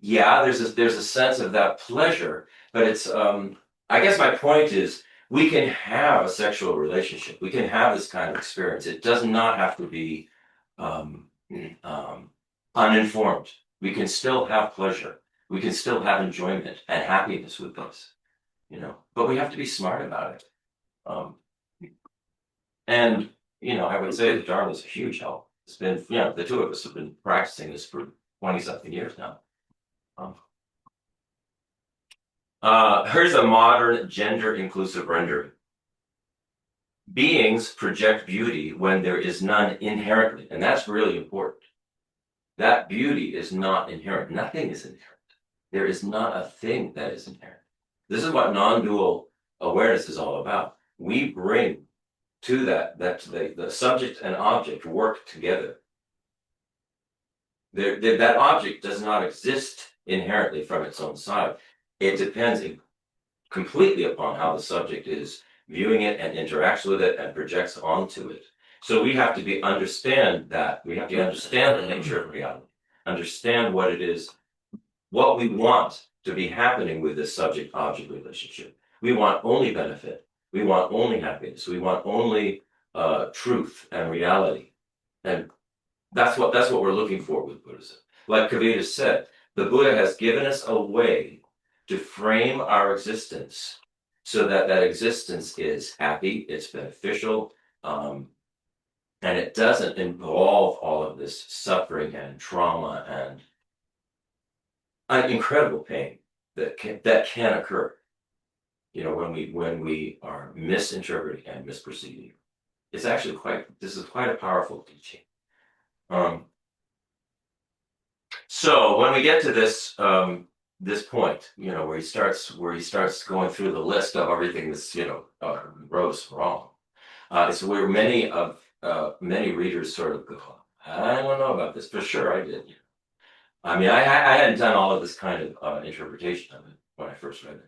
Yeah, there's a sense of that pleasure, but it's I guess my point is we can have a sexual relationship. We can have this kind of experience. It does not have to be um, uninformed. We can still have pleasure. We can still have enjoyment and happiness with this, but we have to be smart about it. And I would say that Dharma is a huge help. It's been, the two of us have been practicing this for 20-something years now. Here's a modern gender-inclusive rendering. Beings project beauty when there is none inherently, and that's really important. That beauty is not inherent. Nothing is inherent. There is not a thing that is inherent. This is what non-dual awareness is all about. We bring to that the subject and object work together. That object does not exist inherently from its own side. It depends completely upon how the subject is viewing it and interacts with it and projects onto it. So we have to understand that. We have to understand the nature of reality, understand what it is, what we want to be happening with this subject-object relationship. We want only benefit. We want only happiness. We want only truth and reality. And that's what we're looking for with Buddhism. Like Kavita said, the Buddha has given us a way to frame our existence so that existence is happy, it's beneficial, and it doesn't involve all of this suffering and trauma and an incredible pain that can occur. When we are misinterpreting and misperceiving. It's actually this is quite a powerful teaching. So when we get to this point, where he starts going through the list of everything that's gross wrong, it's where many readers sort of go, I don't know about this. For sure, I did. I mean, I hadn't done all of this kind of interpretation of it when I first read it.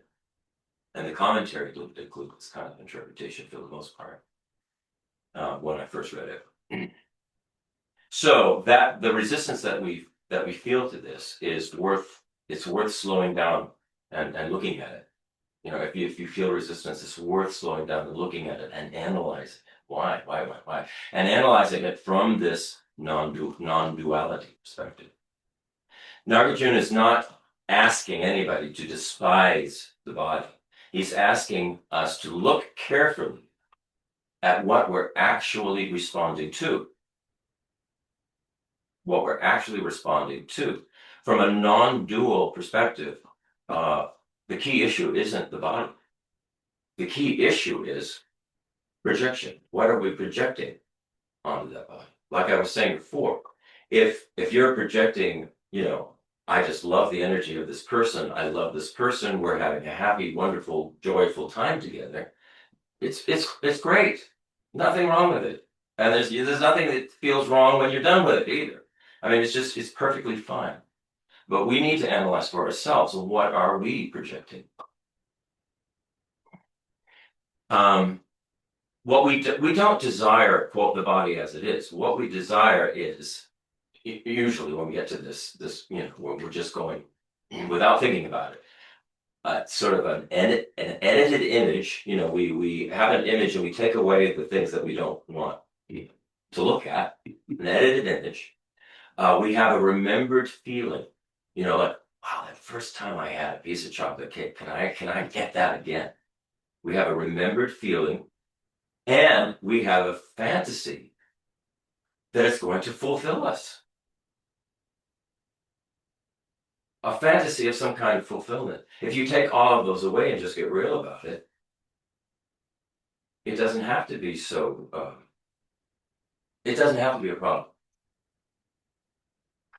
And the commentary didn't include this kind of interpretation for the most part when I first read it. So that the resistance that we feel to this is worth slowing down and looking at it. If you feel resistance, it's worth slowing down and looking at it and analyzing it. Why, and analyzing it from this non-duality perspective. Nagarjuna is not asking anybody to despise the body. He's asking us to look carefully at what we're actually responding to. what we're actually responding to. From a non-dual perspective, the key issue isn't the body. The key issue is projection. What are we projecting onto that body? Like I was saying before, if you're projecting, I just love the energy of this person. I love this person. We're having a happy, wonderful, joyful time together. It's great. Nothing wrong with it. And there's nothing that feels wrong when you're done with it either. I mean, it's perfectly fine. But we need to analyze for ourselves, what are we projecting? What we don't desire, quote, the body as it is. What we desire is, usually when we get to this, we're just going without thinking about it. Sort of an edited image. We have an image and we take away the things that we don't want to look at. An edited image. We have a remembered feeling. Like, wow, that first time I had a piece of chocolate cake, can I get that again? We have a remembered feeling, and we have a fantasy that it's going to fulfill us. A fantasy of some kind of fulfillment. If you take all of those away and just get real about it, it doesn't have to be so, it doesn't have to be a problem.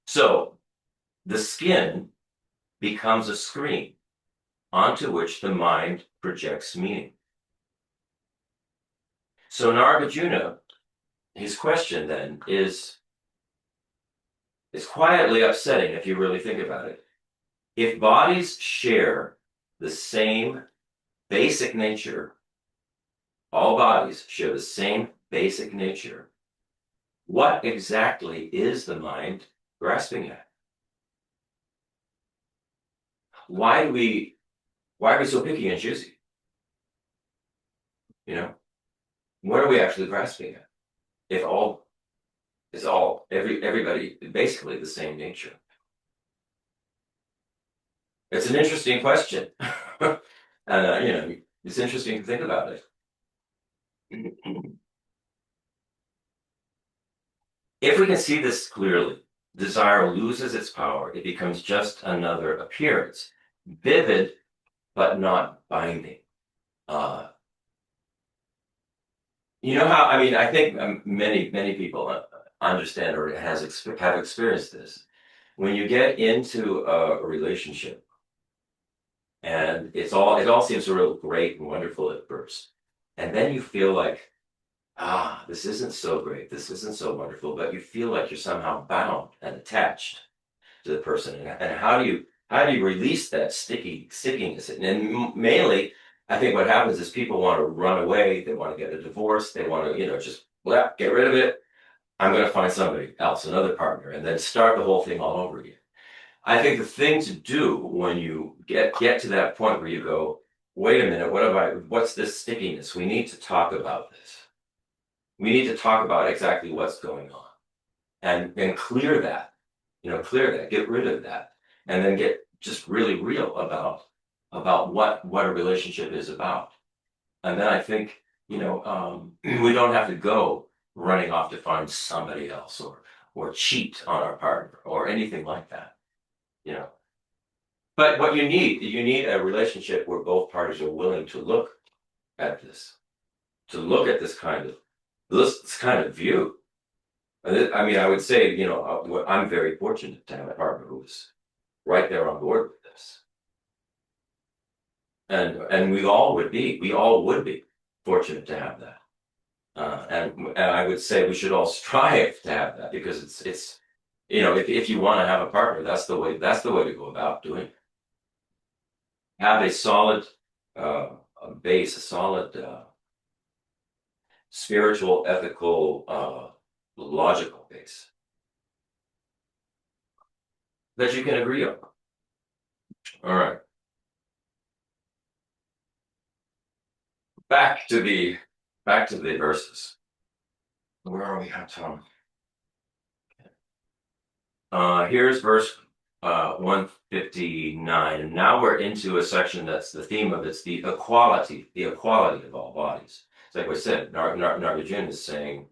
So the skin becomes a screen onto which the mind projects meaning. So Nagarjuna, his question then is quietly upsetting if you really think about it. If bodies share the same basic nature, all bodies share the same basic nature, what exactly is the mind grasping at? Why are we so picky and choosy? What are we actually grasping at? If everybody basically the same nature. It's an interesting question. And it's interesting to think about it. If we can see this clearly, desire loses its power. It becomes just another appearance, vivid but not binding. How, I think many people understand or have experienced this. When you get into a relationship and it all seems real great and wonderful at first, and then you feel like, this isn't so great, this isn't so wonderful, but you feel like you're somehow bound and attached to the person. And how do you release that stickiness? And mainly, I think what happens is people want to run away, they want to get a divorce, they want to, just get rid of it. I'm going to find somebody else, another partner, and then start the whole thing all over again. I think the thing to do when you get to that point where you go, wait a minute, what's this stickiness? We need to talk about this. We need to talk about exactly what's going on and clear that, get rid of that, and then get just really real about what a relationship is about. And then I think, we don't have to go running off to find somebody else or cheat on our partner or anything like that. But what you need a relationship where both parties are willing to look at this, this kind of view. I would say, I'm very fortunate to have a partner who's right there on board with this. And we all would be fortunate to have that. And I would say we should all strive to have that, because it's if you want to have a partner, that's the way to go about doing it. Have a solid base, a solid spiritual, ethical, logical base that you can agree on. All right. Back to the verses. Where are we at, Tom? Here's verse 159, and now we're into a section that's the theme of it's the equality of all bodies. It's like we said, Nagarjuna is saying,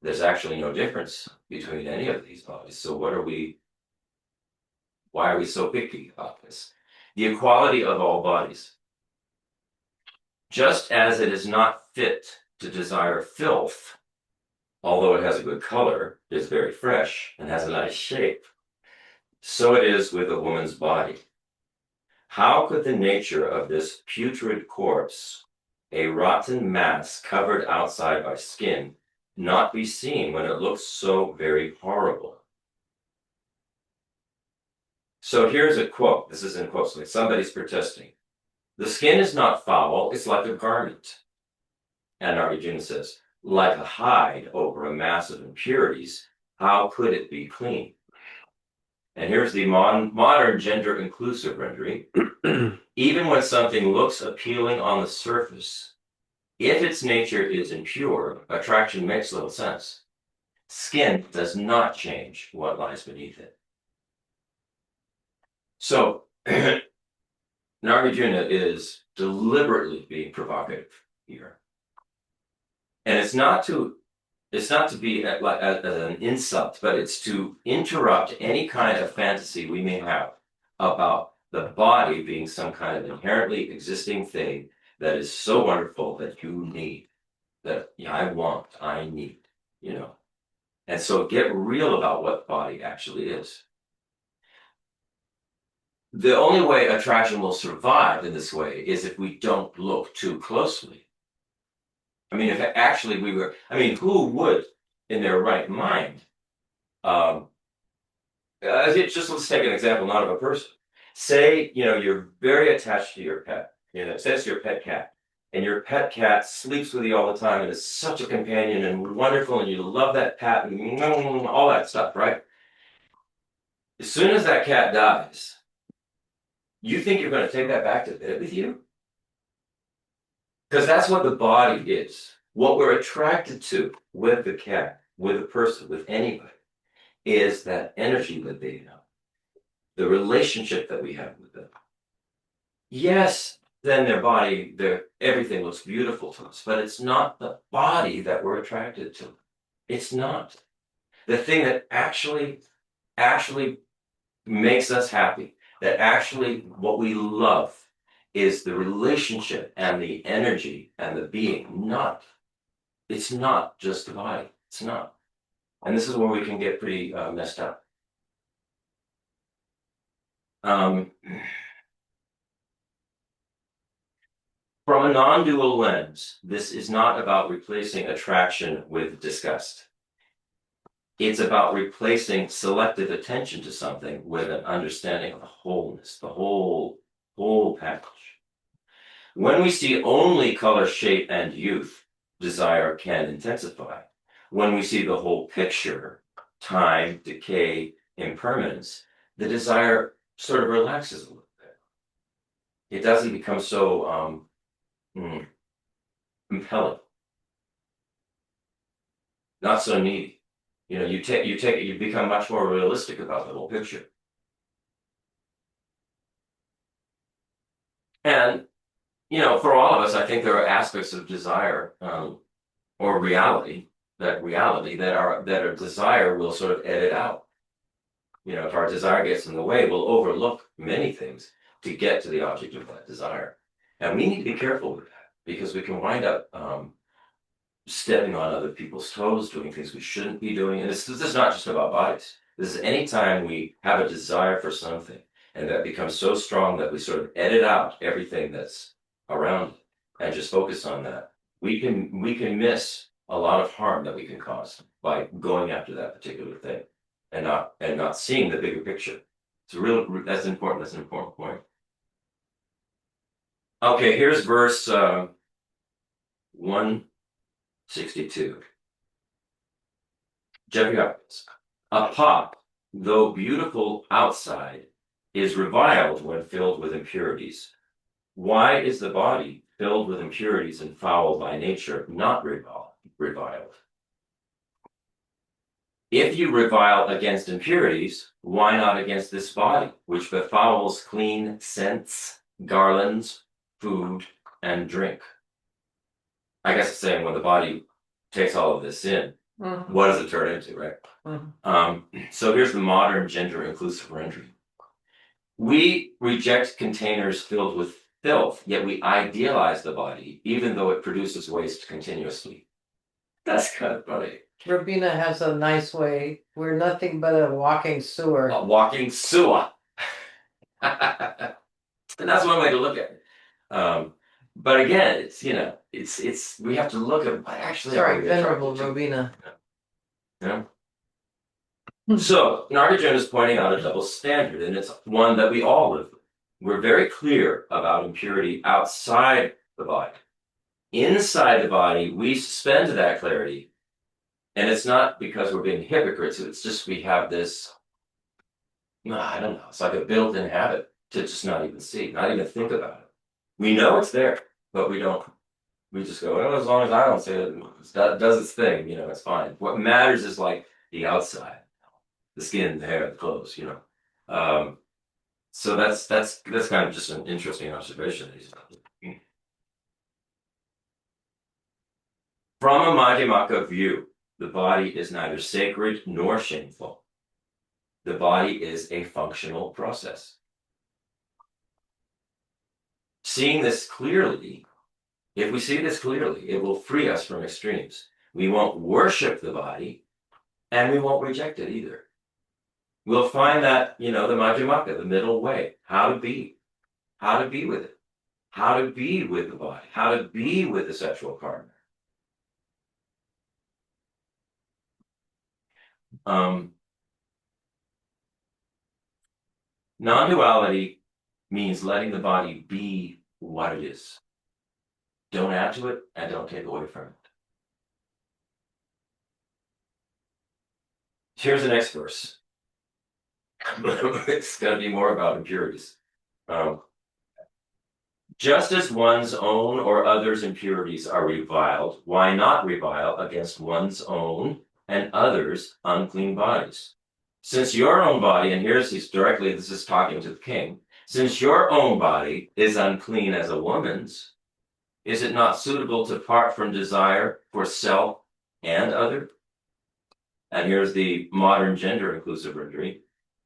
there's actually no difference between any of these bodies. So why are we so picky about this? The equality of all bodies. Just as it is not fit to desire filth, although it has a good color, is very fresh, and has a nice shape, so it is with a woman's body. How could the nature of this putrid corpse, a rotten mass covered outside by skin, not be seen when it looks so very horrible? So here's a quote. This is in quotes, like somebody's protesting. The skin is not foul, it's like a garment. And Nagarjuna says, like a hide over a mass of impurities, how could it be clean? And here's the modern gender inclusive rendering. Even when something looks appealing on the surface, if its nature is impure, attraction makes little sense. Skin does not change what lies beneath it. So, Nagarjuna is deliberately being provocative here. And it's not to be as an insult, but it's to interrupt any kind of fantasy we may have about the body being some kind of inherently existing thing that is so wonderful that you need, that I need, you know. And so get real about what body actually is. The only way attraction will survive in this way is if we don't look too closely. I mean, if actually who would, in their right mind, let's take an example, not of a person. Say, you're very attached to your pet. Say it's your pet cat, and your pet cat sleeps with you all the time and is such a companion and wonderful, and you love that pet and all that stuff, right? As soon as that cat dies, you think you're going to take that back to bed with you? Because that's what the body is. What we're attracted to with the cat, with a person, with anybody, is that energy that they have, the relationship that we have with them. Yes, then their body, everything looks beautiful to us, but it's not the body that we're attracted to. It's not. The thing that actually makes us happy, that actually what we love, is the relationship and the energy and the being, it's not just the body. It's not. And this is where we can get pretty messed up. From a non-dual lens, this is not about replacing attraction with disgust. It's about replacing selective attention to something with an understanding of the wholeness, the whole package. When we see only color, shape, and youth, desire can intensify. When we see the whole picture, time, decay, impermanence, the desire sort of relaxes a little bit. It doesn't become so compelling, not so needy. You become much more realistic about the whole picture. And for all of us, I think there are aspects of desire or reality that our desire will sort of edit out. If our desire gets in the way, we'll overlook many things to get to the object of that desire. And we need to be careful with that, because we can wind up stepping on other people's toes, doing things we shouldn't be doing. And this is not just about bodies. This is anytime we have a desire for something, and that becomes so strong that we sort of edit out everything that's around it and just focus on that. We can miss a lot of harm that we can cause by going after that particular thing and not seeing the bigger picture. That's important. That's an important point. Okay, here's verse 162. Jeffrey Hopkins. A pot, though beautiful outside, is reviled when filled with impurities. Why is the body filled with impurities and foul by nature not reviled? If you revile against impurities, why not against this body, which befouls clean scents, garlands, food, and drink? I guess it's saying when the body takes all of this in, Mhm. What does it turn into, right? So here's the modern gender inclusive rendering. We reject containers filled with filth, yet we idealize the body, even though it produces waste continuously. That's kind of funny. Robina has a nice way. We're nothing but a walking sewer. A walking sewer. And that's one way to look at it. But again, it's we have to look at what actually are Sorry, we venerable attracted to. Robina. Yeah. So Nagarjuna is pointing out a double standard, and it's one that we all live with. We're very clear about impurity outside the body. Inside the body, we suspend that clarity, and it's not because we're being hypocrites. It's just we have this. No, I don't know. It's like a built-in habit to just not even see, not even think about it. We know it's there, but we don't. We just go, well, as long as I don't see it, that does its thing. It's fine. What matters is like the outside, the skin, the hair, the clothes. So that's kind of just an interesting observation. From a Madhyamaka view, the body is neither sacred nor shameful. The body is a functional process. Seeing this clearly, if we see this clearly, it will free us from extremes. We won't worship the body, and we won't reject it either. We'll find that, the Madhyamaka, the middle way, how to be with it, how to be with the body, how to be with the sexual partner. Non-duality means letting the body be what it is. Don't add to it and don't take away from it. Here's the next verse. It's going to be more about impurities. Just as one's own or others' impurities are reviled, why not revile against one's own and others' unclean bodies? Since your own body, and this is talking to the king, since your own body is unclean as a woman's, is it not suitable to part from desire for self and other? And here's the modern gender inclusive rendering.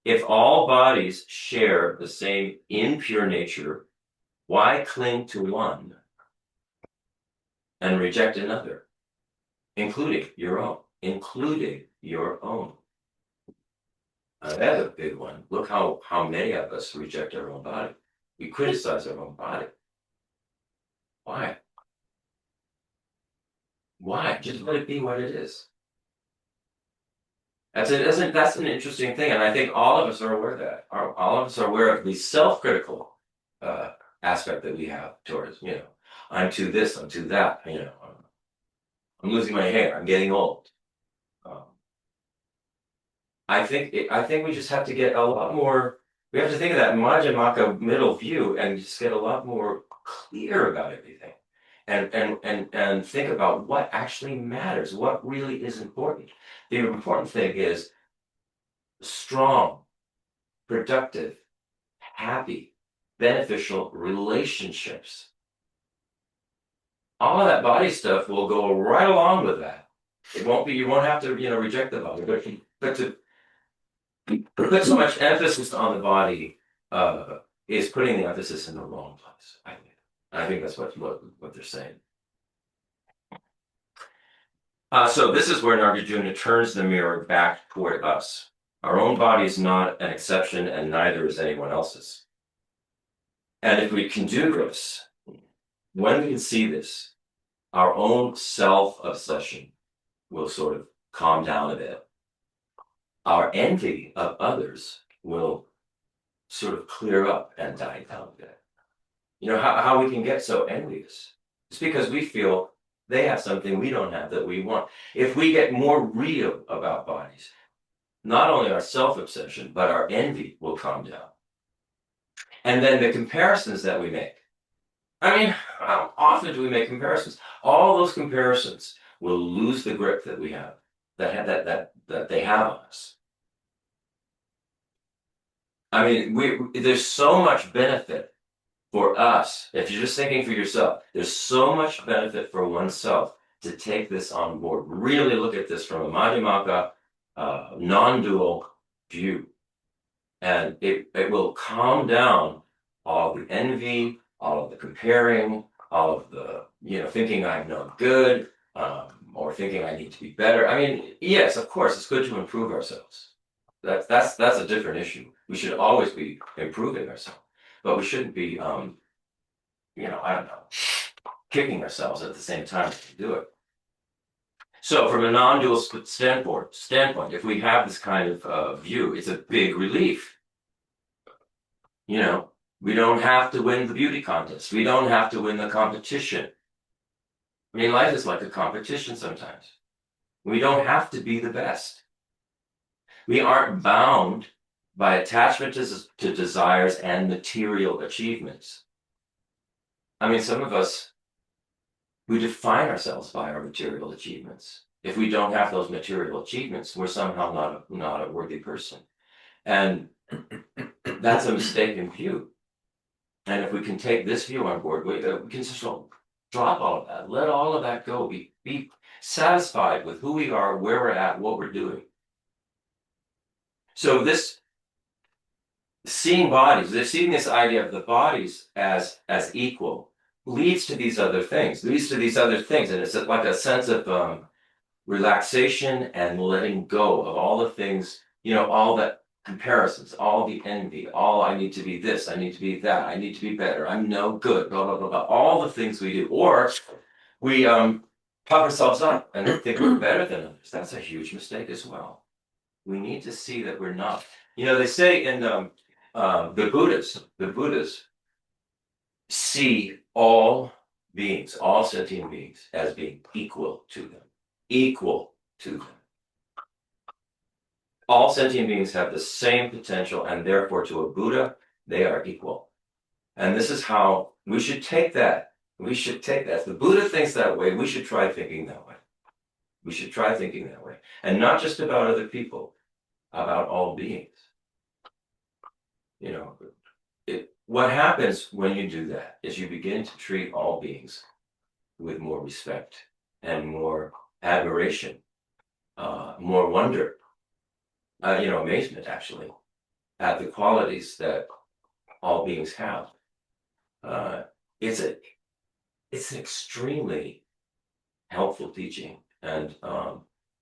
If all bodies share the same impure nature, why cling to one and reject another, including your own? That's a big one. Look how many of us reject our own body. We criticize our own body. Why? Why? Just let it be what it is. That's an interesting thing, and I think all of us are aware of that. All of us are aware of the self-critical aspect that we have towards, I'm too this, I'm too that, I'm losing my hair, I'm getting old. I think we just have to get a lot more. We have to think of that Madhyamaka middle view and just get a lot more clear about everything, and think about what actually matters, what really is important. The important thing is strong, productive, happy, beneficial relationships. All of that body stuff will go right along with that. You won't have to, reject the body, but to put so much emphasis on the body is putting the emphasis in the wrong place. I think that's what they're saying. So this is where Nagarjuna turns the mirror back toward us. Our own body is not an exception, and neither is anyone else's. And if we can do this, when we can see this, our own self-obsession will sort of calm down a bit. Our envy of others will sort of clear up and die down a bit. How we can get so envious? It's because we feel they have something we don't have that we want. If we get more real about bodies, not only our self-obsession, but our envy will calm down. And then the comparisons that we make. I mean, how often do we make comparisons? All those comparisons will lose the grip that we have, that they have on us. I mean, there's so much benefit for us. If you're just thinking for yourself, there's so much benefit for oneself to take this on board, really look at this from a Madhyamaka, non-dual view. And it will calm down all the envy, all of the comparing, all of the, thinking I'm no good, or thinking I need to be better. I mean, yes, of course, it's good to improve ourselves. That's a different issue. We should always be improving ourselves, but we shouldn't be, I don't know, kicking ourselves at the same time to do it. So from a non-dual standpoint, if we have this kind of view, it's a big relief. We don't have to win the beauty contest. We don't have to win the competition. I mean, life is like a competition sometimes. We don't have to be the best. We aren't bound by attachment to desires and material achievements. I mean, some of us, we define ourselves by our material achievements. If we don't have those material achievements, we're somehow not a worthy person. And that's a mistaken view. And if we can take this view on board, we can just drop all of that, let all of that go, be satisfied with who we are, where we're at, what we're doing. So this seeing this idea of the bodies as equal leads to these other things, and it's like a sense of relaxation and letting go of all the things, all the comparisons, all the envy, all I need to be this, I need to be that, I need to be better, I'm no good, blah, blah, blah, blah, all the things we do. Or we puff ourselves up and think we're better than others. That's a huge mistake as well. We need to see that we're not. They say in the Buddhas see all beings, all sentient beings, as being equal to them. Equal to them. All sentient beings have the same potential, and therefore to a Buddha, they are equal. And this is how we should take that. If the Buddha thinks that way, we should try thinking that way. We should try thinking that way. And not just about other people, about all beings. What happens when you do that is you begin to treat all beings with more respect and more admiration, more wonder, amazement actually, at the qualities that all beings have. It's an extremely helpful teaching, and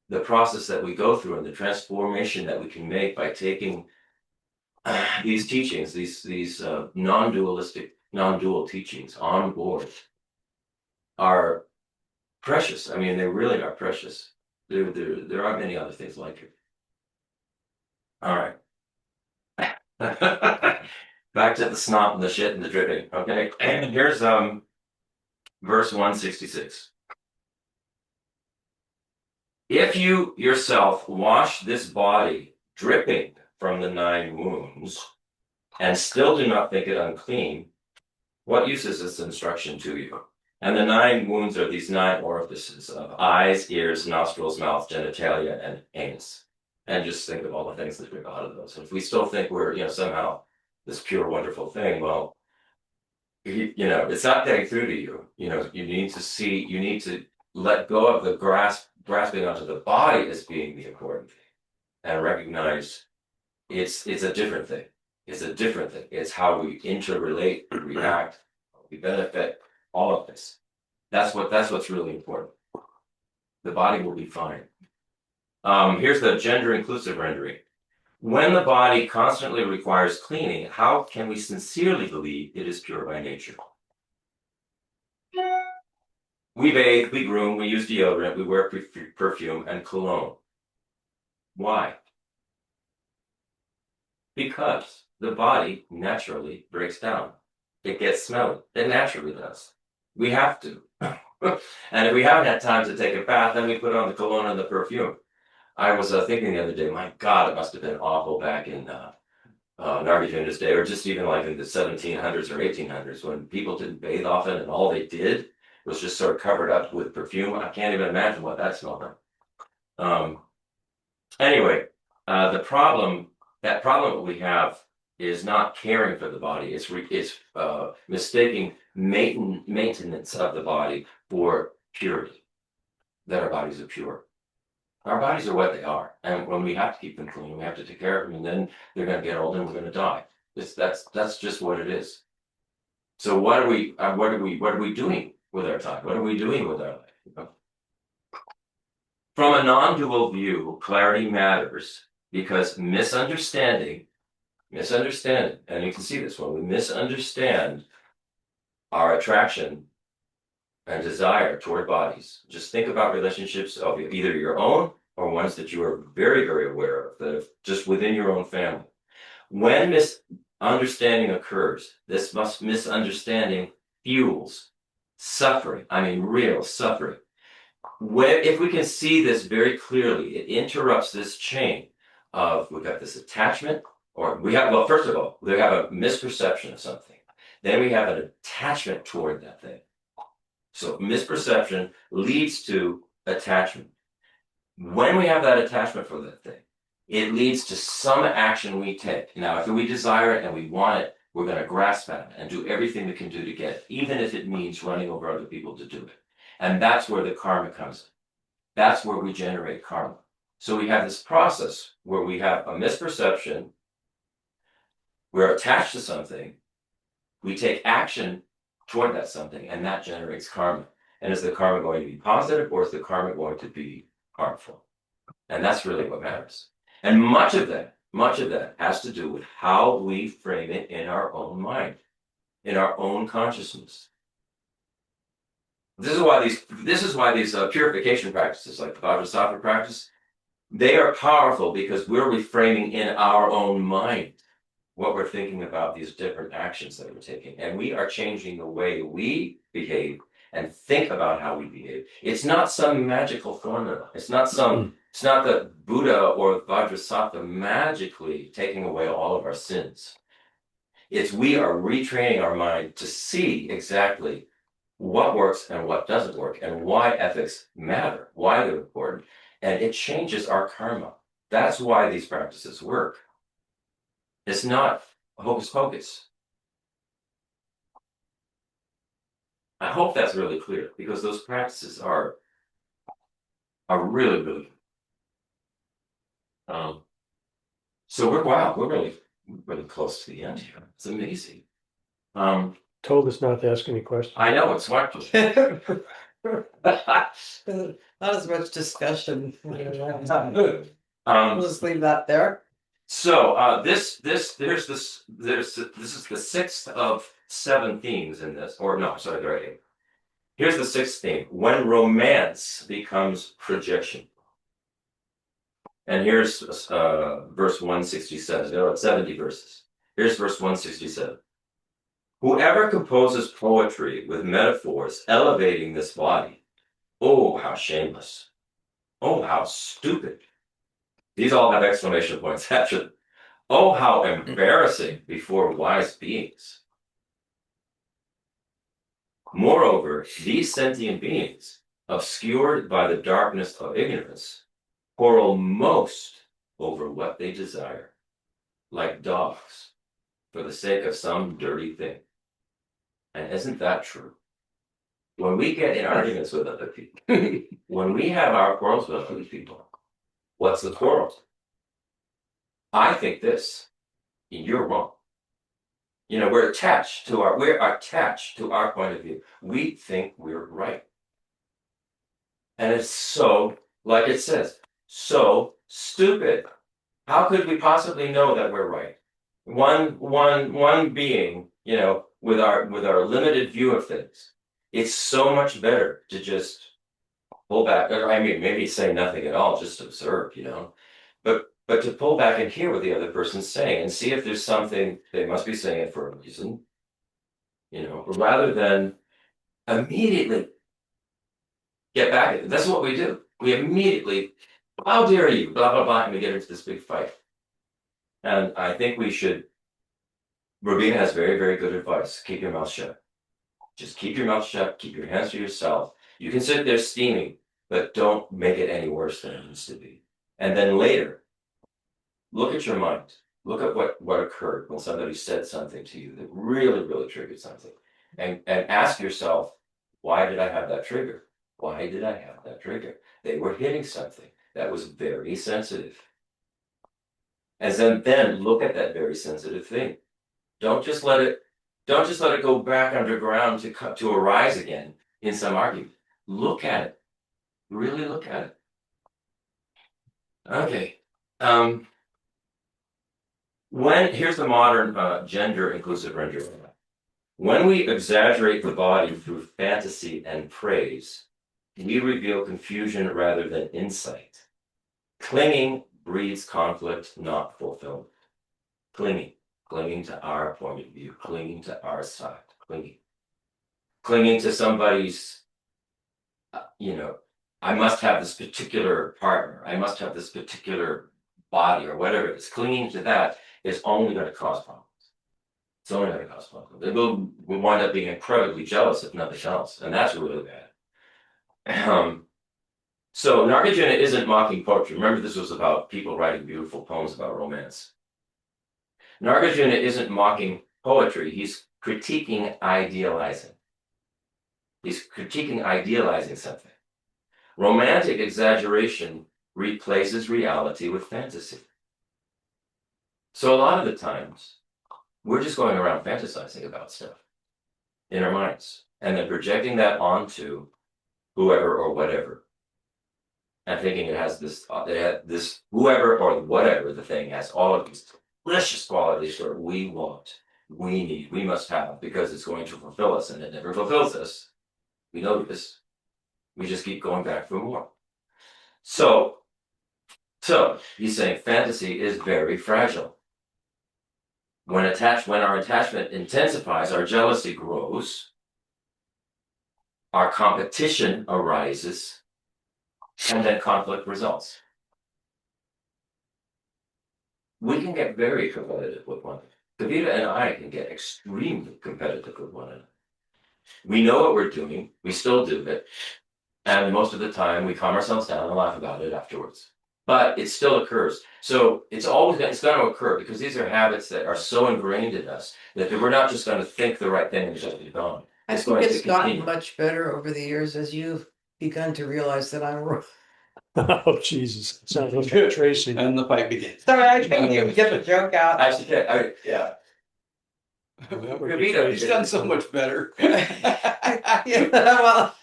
the process that we go through and the transformation that we can make by taking these teachings, these non-dual teachings on board, are precious. I mean, they really are precious. There aren't many other things like it. All right. Back to the snot and the shit and the dripping. Okay. And here's verse 166. If you yourself wash this body dripping from the 9 wounds and still do not think it unclean, what use is this instruction to you? And the 9 wounds are these 9 orifices of eyes, ears, nostrils, mouth, genitalia, and anus. And just think of all the things that drip out of those. And if we still think we're, somehow this pure, wonderful thing, well, it's not getting through to you. You need to let go of the grasping onto the body as being the important thing, and recognize it's a different thing. It's a different thing. It's how we interrelate, react, we benefit, all of this. That's what's really important. The body will be fine. Here's the gender inclusive rendering. When the body constantly requires cleaning, how can we sincerely believe it is pure by nature? We bathe, we groom, we use deodorant, we wear perfume and cologne. Why? Because the body naturally breaks down. It gets smelly. It naturally does. We have to. And if we haven't had time to take a bath, then we put on the cologne and the perfume. I was thinking the other day, my God, it must have been awful back in Nagarjuna's day, or just even like in the 1700s or 1800s, when people didn't bathe often and all they did was just sort of covered up with perfume. I can't even imagine what that smelled like. Anyway, that problem that we have is not caring for the body. It's mistaking maintenance of the body for purity. that our bodies are pure. Our bodies are what they are, and when we have to keep them clean, we have to take care of them, and then they're going to get old and we're going to die. That's just what it is. So what are we doing with our time? What are we doing with our life? You know? From a non-dual view, clarity matters because misunderstanding, and you can see this when we misunderstand our attraction and desire toward bodies. Just think about relationships of either your own or ones that you are very, very aware of, that are just within your own family. When misunderstanding occurs, this misunderstanding fuels suffering. I mean, real suffering. If we can see this very clearly, it interrupts this chain of we've got this attachment, or we have, well, first of all, we have a misperception of something. Then we have an attachment toward that thing. So misperception leads to attachment. When we have that attachment for that thing, it leads to some action we take. Now, if we desire it and we want it, we're going to grasp at it and do everything we can do to get it, even if it means running over other people to do it. And that's where the karma comes in. That's where we generate karma. So we have this process where we have a misperception, we're attached to something, we take action toward that something, and that generates karma. And is the karma going to be positive, or is the karma going to be harmful? And that's really what matters. And much of that has to do with how we frame it in our own mind, in our own consciousness. This is why these purification practices, like the Vajrasattva practice, they are powerful because we're reframing in our own mind what we're thinking about these different actions that we're taking. And we are changing the way we behave and think about how we behave. It's not some magical formula. It's not the Buddha or Vajrasattva magically taking away all of our sins. It's we are retraining our mind to see exactly what works and what doesn't work, and why ethics matter, why they're important. And it changes our karma. That's why these practices work. It's not hocus pocus. I hope that's really clear, because those practices are really, really good. So we're really close to the end here. It's amazing. Told us not to ask any questions. I know, it's smart. Not as much discussion. We'll just leave that there. So this is the sixth of 7 themes in this, or no, sorry, there are 8. Here's the 6th theme: when romance becomes projection. And here's verse 167. There are 70 verses. Here's verse 167. Whoever composes poetry with metaphors elevating this body, oh, how shameless. Oh, how stupid. These all have exclamation points after them. Oh, how embarrassing before wise beings. Moreover, these sentient beings, obscured by the darkness of ignorance, quarrel most over what they desire, like dogs, for the sake of some dirty thing. And isn't that true? When we get in arguments with other people, when we have our quarrels with other people, what's the quarrel? I think this, you're wrong. You know, we're attached to our point of view. We think we're right. And it's so, like it says, so stupid. How could we possibly know that we're right? One being, you know, with our limited view of things, it's so much better to just pull back. Or, I mean, maybe say nothing at all, just observe, you know. But to pull back and hear what the other person's saying and see if there's something they must be saying it for a reason, you know, rather than immediately get back at it. That's what we do. We immediately, how dare you, blah, blah, blah, and we get into this big fight. And I think we should, Robina has very, very good advice. Keep your mouth shut. Just keep your mouth shut, keep your hands to yourself. You can sit there steaming, but don't make it any worse than it needs to be. And then later, look at your mind. Look at what occurred when somebody said something to you that really, really triggered something. And ask yourself, why did I have that trigger? Why did I have that trigger? They were hitting something that was very sensitive. And then look at that very sensitive thing. Don't just let it go back underground to arise again in some argument. Look at it. Really look at it. Okay. Here's the modern gender inclusive rendering. When we exaggerate the body through fantasy and praise, we reveal confusion rather than insight. Clinging breeds conflict, not fulfillment. Clinging to our point of view, clinging to our side, clinging to somebody's, I must have this particular partner, I must have this particular body or whatever it is. Clinging to that is only going to cause problems. It's only going to cause problems. They will wind up being incredibly jealous if nothing else, and that's really bad. So Nagarjuna isn't mocking poetry. Remember, this was about people writing beautiful poems about romance. Nagarjuna isn't mocking poetry. He's critiquing idealizing. He's critiquing idealizing something. Romantic exaggeration replaces reality with fantasy. So a lot of the times, we're just going around fantasizing about stuff in our minds and then projecting that onto whoever or whatever. And thinking it has this whoever or whatever the thing has all of these delicious qualities that we want, we need, we must have because it's going to fulfill us, and it never fulfills us. We know this. We just keep going back for more. So he's saying fantasy is very fragile. When our attachment intensifies, our jealousy grows, our competition arises, and then conflict results. We can get very competitive with one another. Kavita and I can get extremely competitive with one another. We know what we're doing, we still do it, and most of the time we calm ourselves down and laugh about it afterwards. But it still occurs. So it's going to occur because these are habits that are so ingrained in us that we're not just going to think the right thing and just be gone. I think it's gotten much better over the years as you've begun to realize that I'm wrong. Oh, Jesus. Sounds like Tracy. And the fight begins. Sorry, I couldn't even get the joke out. Yeah. He's done so much better. Yeah, well,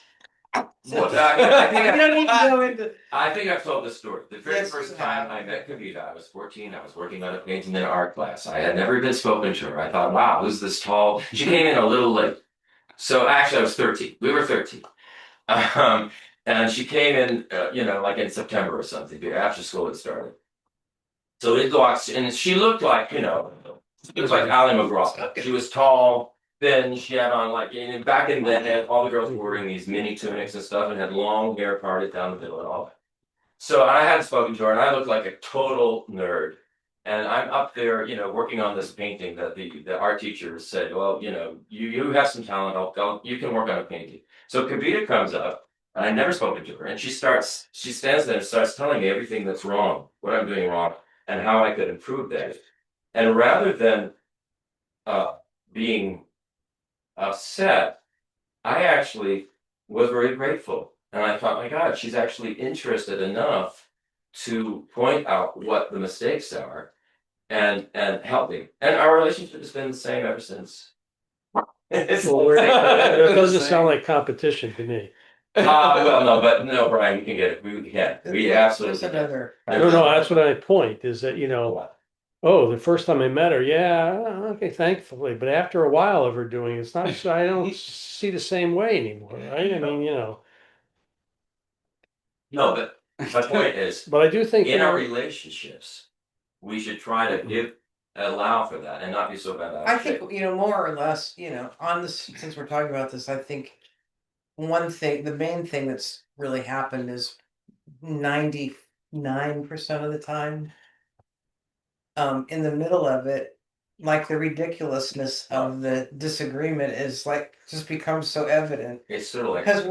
Well, you don't need to go into. I think I've told this story. The very Yes, first you time have. I met Kavita, I was 14. I was working on a painting in an art class. I had never been spoken to her. I thought, wow, who's this tall? She came in a little late. So actually, I was 13. We were 13. And she came in, like in September or something, after school had started. So we'd go out, and she looked like, she looked like Ali McGraw. She was tall, thin. She had on back in the day, all the girls were wearing these mini tunics and stuff and had long hair parted down the middle and all that. So I hadn't spoken to her, and I looked like a total nerd. And I'm up there, working on this painting that the art teacher said, well, you have some talent. You can work on a painting. So Kavita comes up, and I never spoken to her, and she stands there and starts telling me everything that's wrong, what I'm doing wrong, and how I could improve that. And rather than being upset, I actually was very grateful. And I thought, my God, she's actually interested enough to point out what the mistakes are and help me. And our relationship has been the same ever since. It doesn't sound like competition to me. No, Brian, you can get it. We absolutely. There's another. No, that's what I point is that, oh, the first time I met her, yeah, okay, thankfully. But after a while of her doing it, it's not, I don't see the same way anymore, right? I mean, No, but my point is, but I do think in our relationships, we should try to allow for that and not be so bad. I think, more or less, on this, since we're talking about this, I think the main thing that's really happened is 99% of the time, in the middle of it, like the ridiculousness of the disagreement is just becomes so evident. It's sort of like, because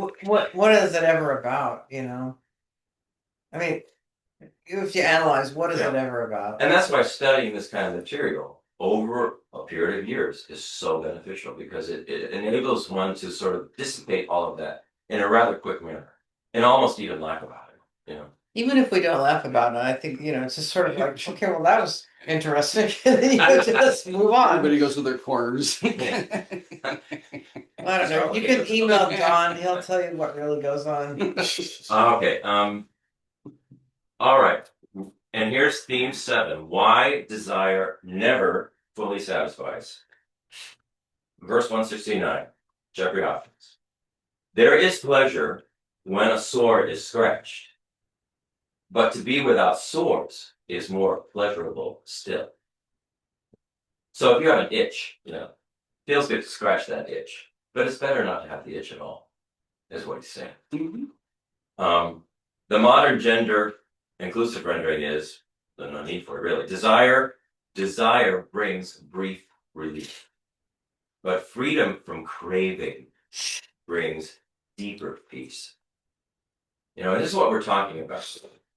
what is it ever about? I mean, if you analyze, what is it ever about? And that's why studying this kind of material over a period of years is so beneficial because it enables one to sort of dissipate all of that in a rather quick manner, and almost even laugh about it, you know. Even if we don't laugh about it, I think, it's just sort of like, okay, well, that was interesting. And then you just move on. Everybody goes to their corners. I don't know. You can email John. He'll tell you what really goes on. Okay. All right. And here's theme 7. Why desire never fully satisfies. Verse 169. Jeffrey Hopkins. There is pleasure when a sore is scratched, but to be without sores is more pleasurable still. So if you have an itch, feels good to scratch that itch, but it's better not to have the itch at all, is what he's saying. The modern gender inclusive rendering is, there's no need for it really. Desire brings brief relief, but freedom from craving brings deeper peace. This is what we're talking about.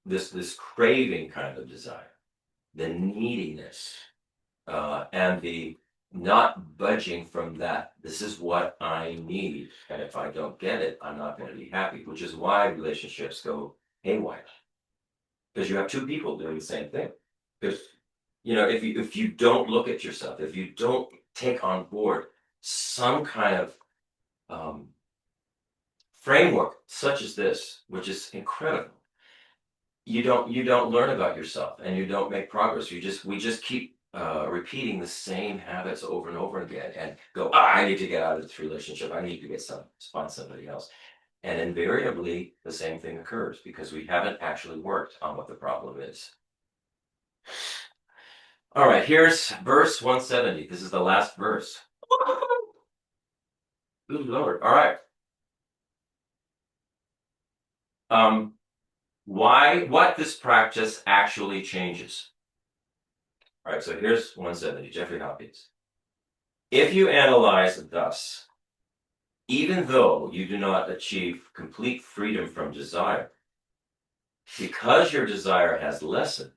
This craving kind of desire, the neediness, and the not budging from that. This is what I need, and if I don't get it, I'm not going to be happy. Which is why relationships go haywire, because you have two people doing the same thing. Because if you don't look at yourself, if you don't take on board some kind of framework such as this, which is incredible, you don't learn about yourself, and you don't make progress. We just keep repeating the same habits over and over again, and go, I need to get out of this relationship. I need to find somebody else. And invariably, the same thing occurs because we haven't actually worked on what the problem is. All right, here's verse 170. This is the last verse. Good Lord. All right. What this practice actually changes. All right, so here's 170, Jeffrey Hopkins. If you analyze thus, even though you do not achieve complete freedom from desire, because your desire has lessened,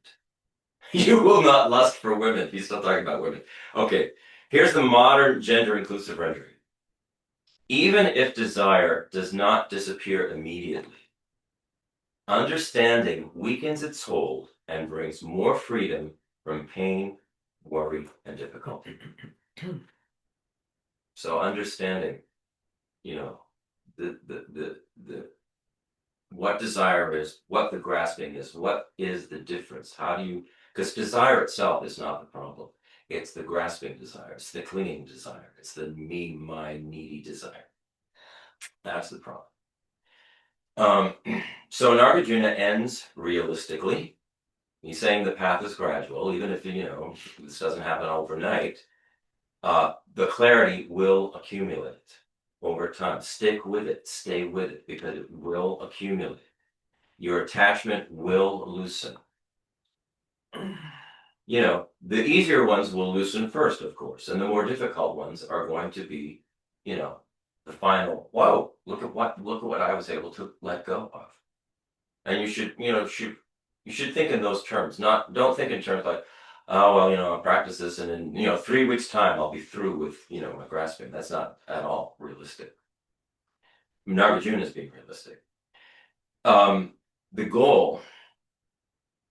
you will not lust for women. He's still talking about women. Okay, here's the modern gender inclusive rendering. Even if desire does not disappear immediately, understanding weakens its hold and brings more freedom from pain, worry, and difficulty. So understanding, the what desire is, what the grasping is, what is the difference? Because desire itself is not the problem. It's the grasping desire. It's the clinging desire. It's the me, my, needy desire. That's the problem. So Nagarjuna ends realistically. He's saying the path is gradual, even if, this doesn't happen overnight. The clarity will accumulate over time. Stick with it, stay with it, because it will accumulate. Your attachment will loosen. The easier ones will loosen first, of course, and the more difficult ones are going to be, the final, whoa, look at what I was able to let go of. And you should think in those terms. Don't think in terms like, oh, well, I'll practice this and in 3 weeks time I'll be through with my grasping. That's not at all realistic. Nagarjuna is being realistic. The goal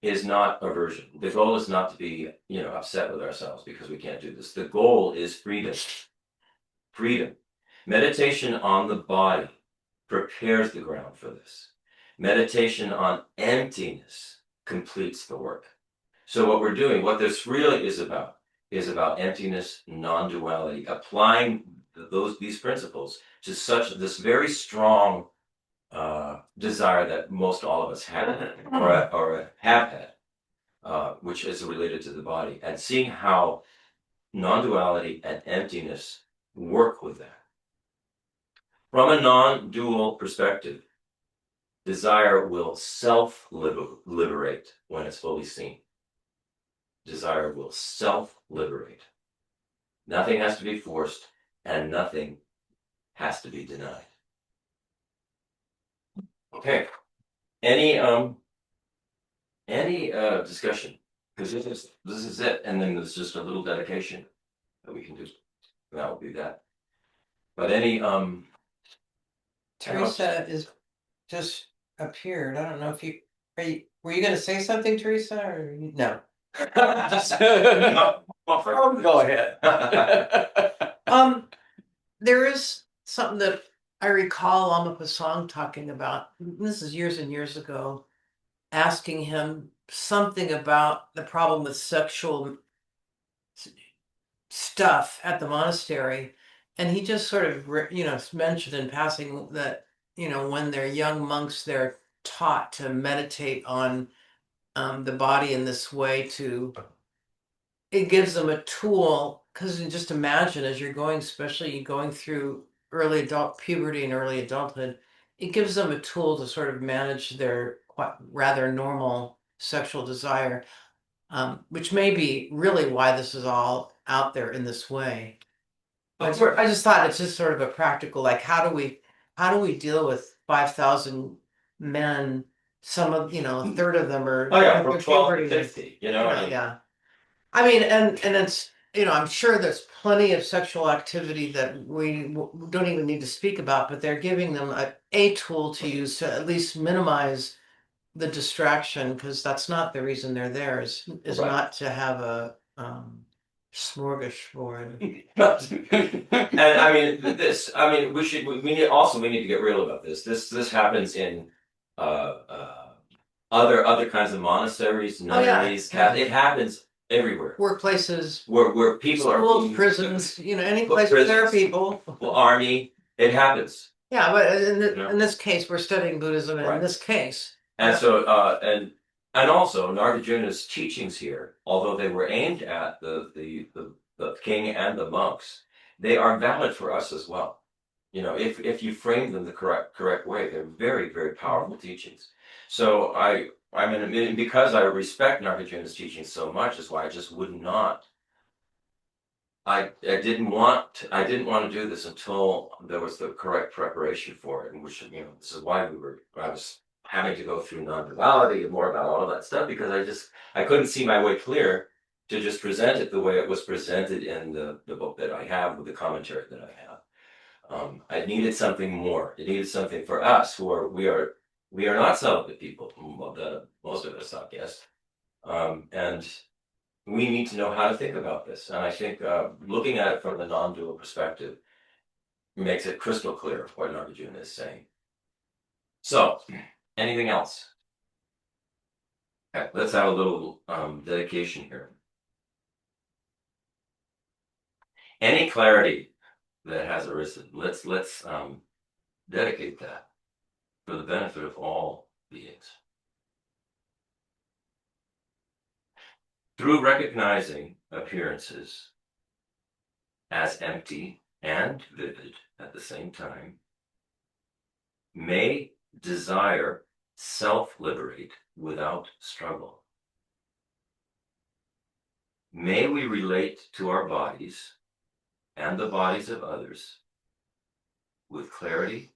is not aversion. The goal is not to be upset with ourselves because we can't do this. The goal is freedom. Freedom. Meditation on the body prepares the ground for this. Meditation on emptiness completes the work. So what this really is about emptiness, non-duality, applying these principles to this very strong desire that most all of us have or have had, which is related to the body, and seeing how non-duality and emptiness work with that. From a non-dual perspective, desire will self-liberate when it's fully seen. Desire will self-liberate. Nothing has to be forced, and nothing has to be denied. Okay. Any discussion? Because this is it, and then there's just a little dedication that we can do. That will be that. But any Teresa is just appeared. I don't know if were you gonna say something, Teresa, or no? No, well, Go ahead. There is something that I recall Lama Pasang talking about. This is years and years ago, asking him something about the problem with sexual stuff at the monastery, and he just sort of mentioned in passing that when they're young monks, they're taught to meditate on the body in this way. It gives them a tool, because just imagine as you're going, especially going through early adult puberty and early adulthood, it gives them a tool to sort of manage their quite rather normal sexual desire, which may be really why this is all out there in this way. I just thought it's just sort of a practical, like, how do we deal with 5,000 men? Some of, a third of them are Oh yeah, going from through 12 to puberty, 50, you know, I mean, yeah. I mean, and it's, I'm sure there's plenty of sexual activity that we don't even need to speak about, but they're giving them a tool to use to at least minimize the distraction, because that's not the reason they're there, is Right. not to have a smorgasbord. And I mean, we need to get real about this. This happens in other kinds of monasteries, Oh, yeah. nunneries. It happens everywhere. Workplaces, Where people are schools, being- prisons, any place where there are prisons, people. army. It happens. Yeah, but Yeah. in this case, we're studying Buddhism, and in Right. this case. And Yeah. so, and also Nagarjuna's teachings here, although they were aimed at the king and the monks, they are valid for us as well. If you frame them the correct way, they're very, very powerful teachings. So I mean, because I respect Nagarjuna's teachings so much, is why I just would not. I didn't want to do this until there was the correct preparation for it, and which this is why I was having to go through non-duality and more about all of that stuff, because I couldn't see my way clear to just present it the way it was presented in the book that I have with the commentary that I have. I needed something more. It needed something for us we are not celibate people. Most of us, I guess, and we need to know how to think about this. And I think looking at it from the non-dual perspective makes it crystal clear what Nagarjuna is saying. So, anything else? Okay, let's have a little dedication here. Any clarity that has arisen, let's dedicate that for the benefit of all beings. Through recognizing appearances as empty and vivid at the same time, may desire self-liberate without struggle. May we relate to our bodies and the bodies of others with clarity,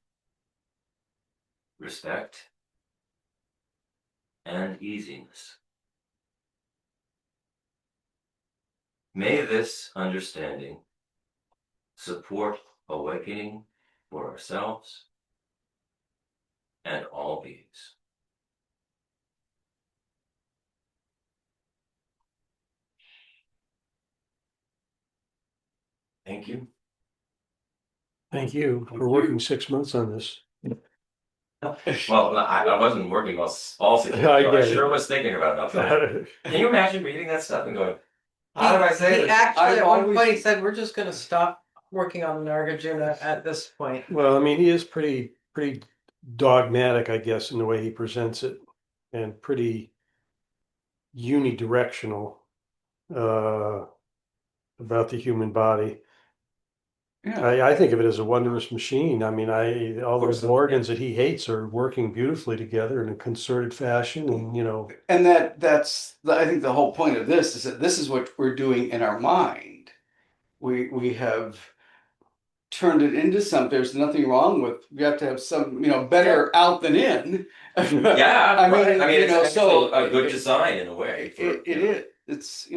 respect, and easiness. May this understanding support awakening for ourselves and all beings. Thank you. Thank you for working 6 months on this. Well, I wasn't working all 6 months. I get I it. sure was thinking about that. Can you imagine reading that stuff and going, how do I say He this? actually, at one always- point, he said, "We're just going to stop working on Nagarjuna at this point." Well, I mean, he is pretty dogmatic, I guess, in the way he presents it, and pretty unidirectional about the human body. Yeah. I think of it as a wondrous machine. I mean, all course, those organs that he hates are working beautifully together in a concerted fashion, and And that's I think the whole point of this is that this is what we're doing in our mind. We have turned it into something. There's nothing wrong with. You have to have some better out than in. Yeah, I mean, right. I mean, it's so a good design in a way. it is. It's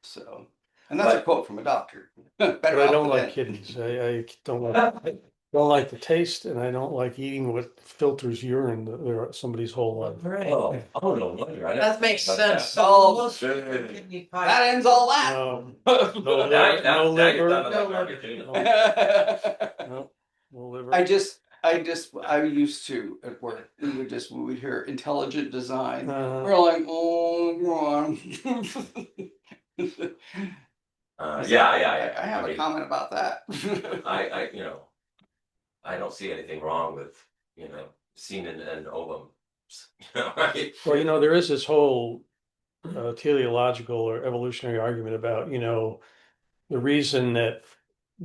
so, and that's a quote from a doctor. but I don't like kitties. I don't like. don't like the taste and I don't like eating what filters urine somebody's whole life. Right, Oh, no wonder. I that makes never thought about sense. that. So Oh, most good. kidney pie. That ends all that. No Now, liver, now, no now you're liver, sounding like Nagarjuna. no liver. I used to at work, we would hear intelligent design. Uh, We're like, oh, go on. Yeah. I have a mean, comment about that. I, I don't see anything wrong with, semen and ovum. Right? well, there is this whole teleological or evolutionary argument about, the reason that,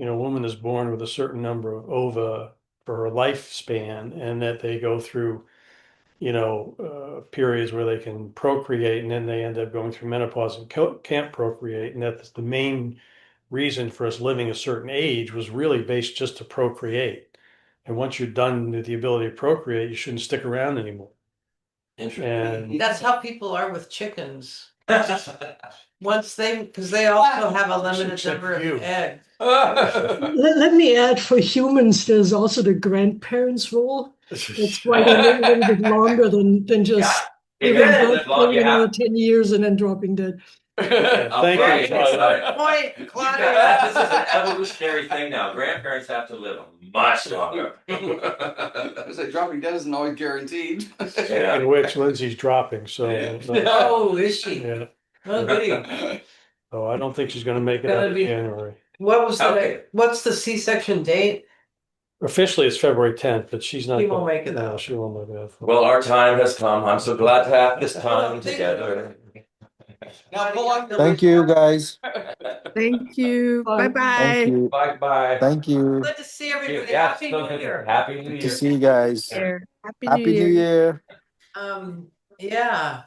a woman is born with a certain number of ova for her lifespan and that they go through, periods where they can procreate and then they end up going through menopause and can't procreate. And that's the main reason for us living a certain age was really based just to procreate. And once you're done with the ability to procreate, you shouldn't stick around anymore. Interesting. And That's how people are with chickens. Because they also have a limited number of eggs. Let me add, for humans, there's also the grandparents' role. That's why they live a little bit longer than just If giving you birth live for, long, you have 10 years and then dropping dead. thank Okay, you. so- Point, Claudia. This is an evolutionary thing now. Grandparents have to live much longer. I was like, dropping dead isn't always guaranteed. Yeah. In which Lindsay's dropping, so. Oh, is she? Yeah, Oh, goody. so I don't think she's gonna make it Gonna out in be- January. Okay. What's the C-section date? Officially, it's February 10th, but she's not. She won't make it No, out. she won't make it out. Well, our time has come. I'm so glad to have this time together. Now pull on Thank you, guys. Thank you. Bye. Bye-bye. Thank you. Bye. Thank you. Good to see everybody. Yeah, Happy New Year. Happy New Good Year. to see you guys. Happy Happy New Year. Yeah.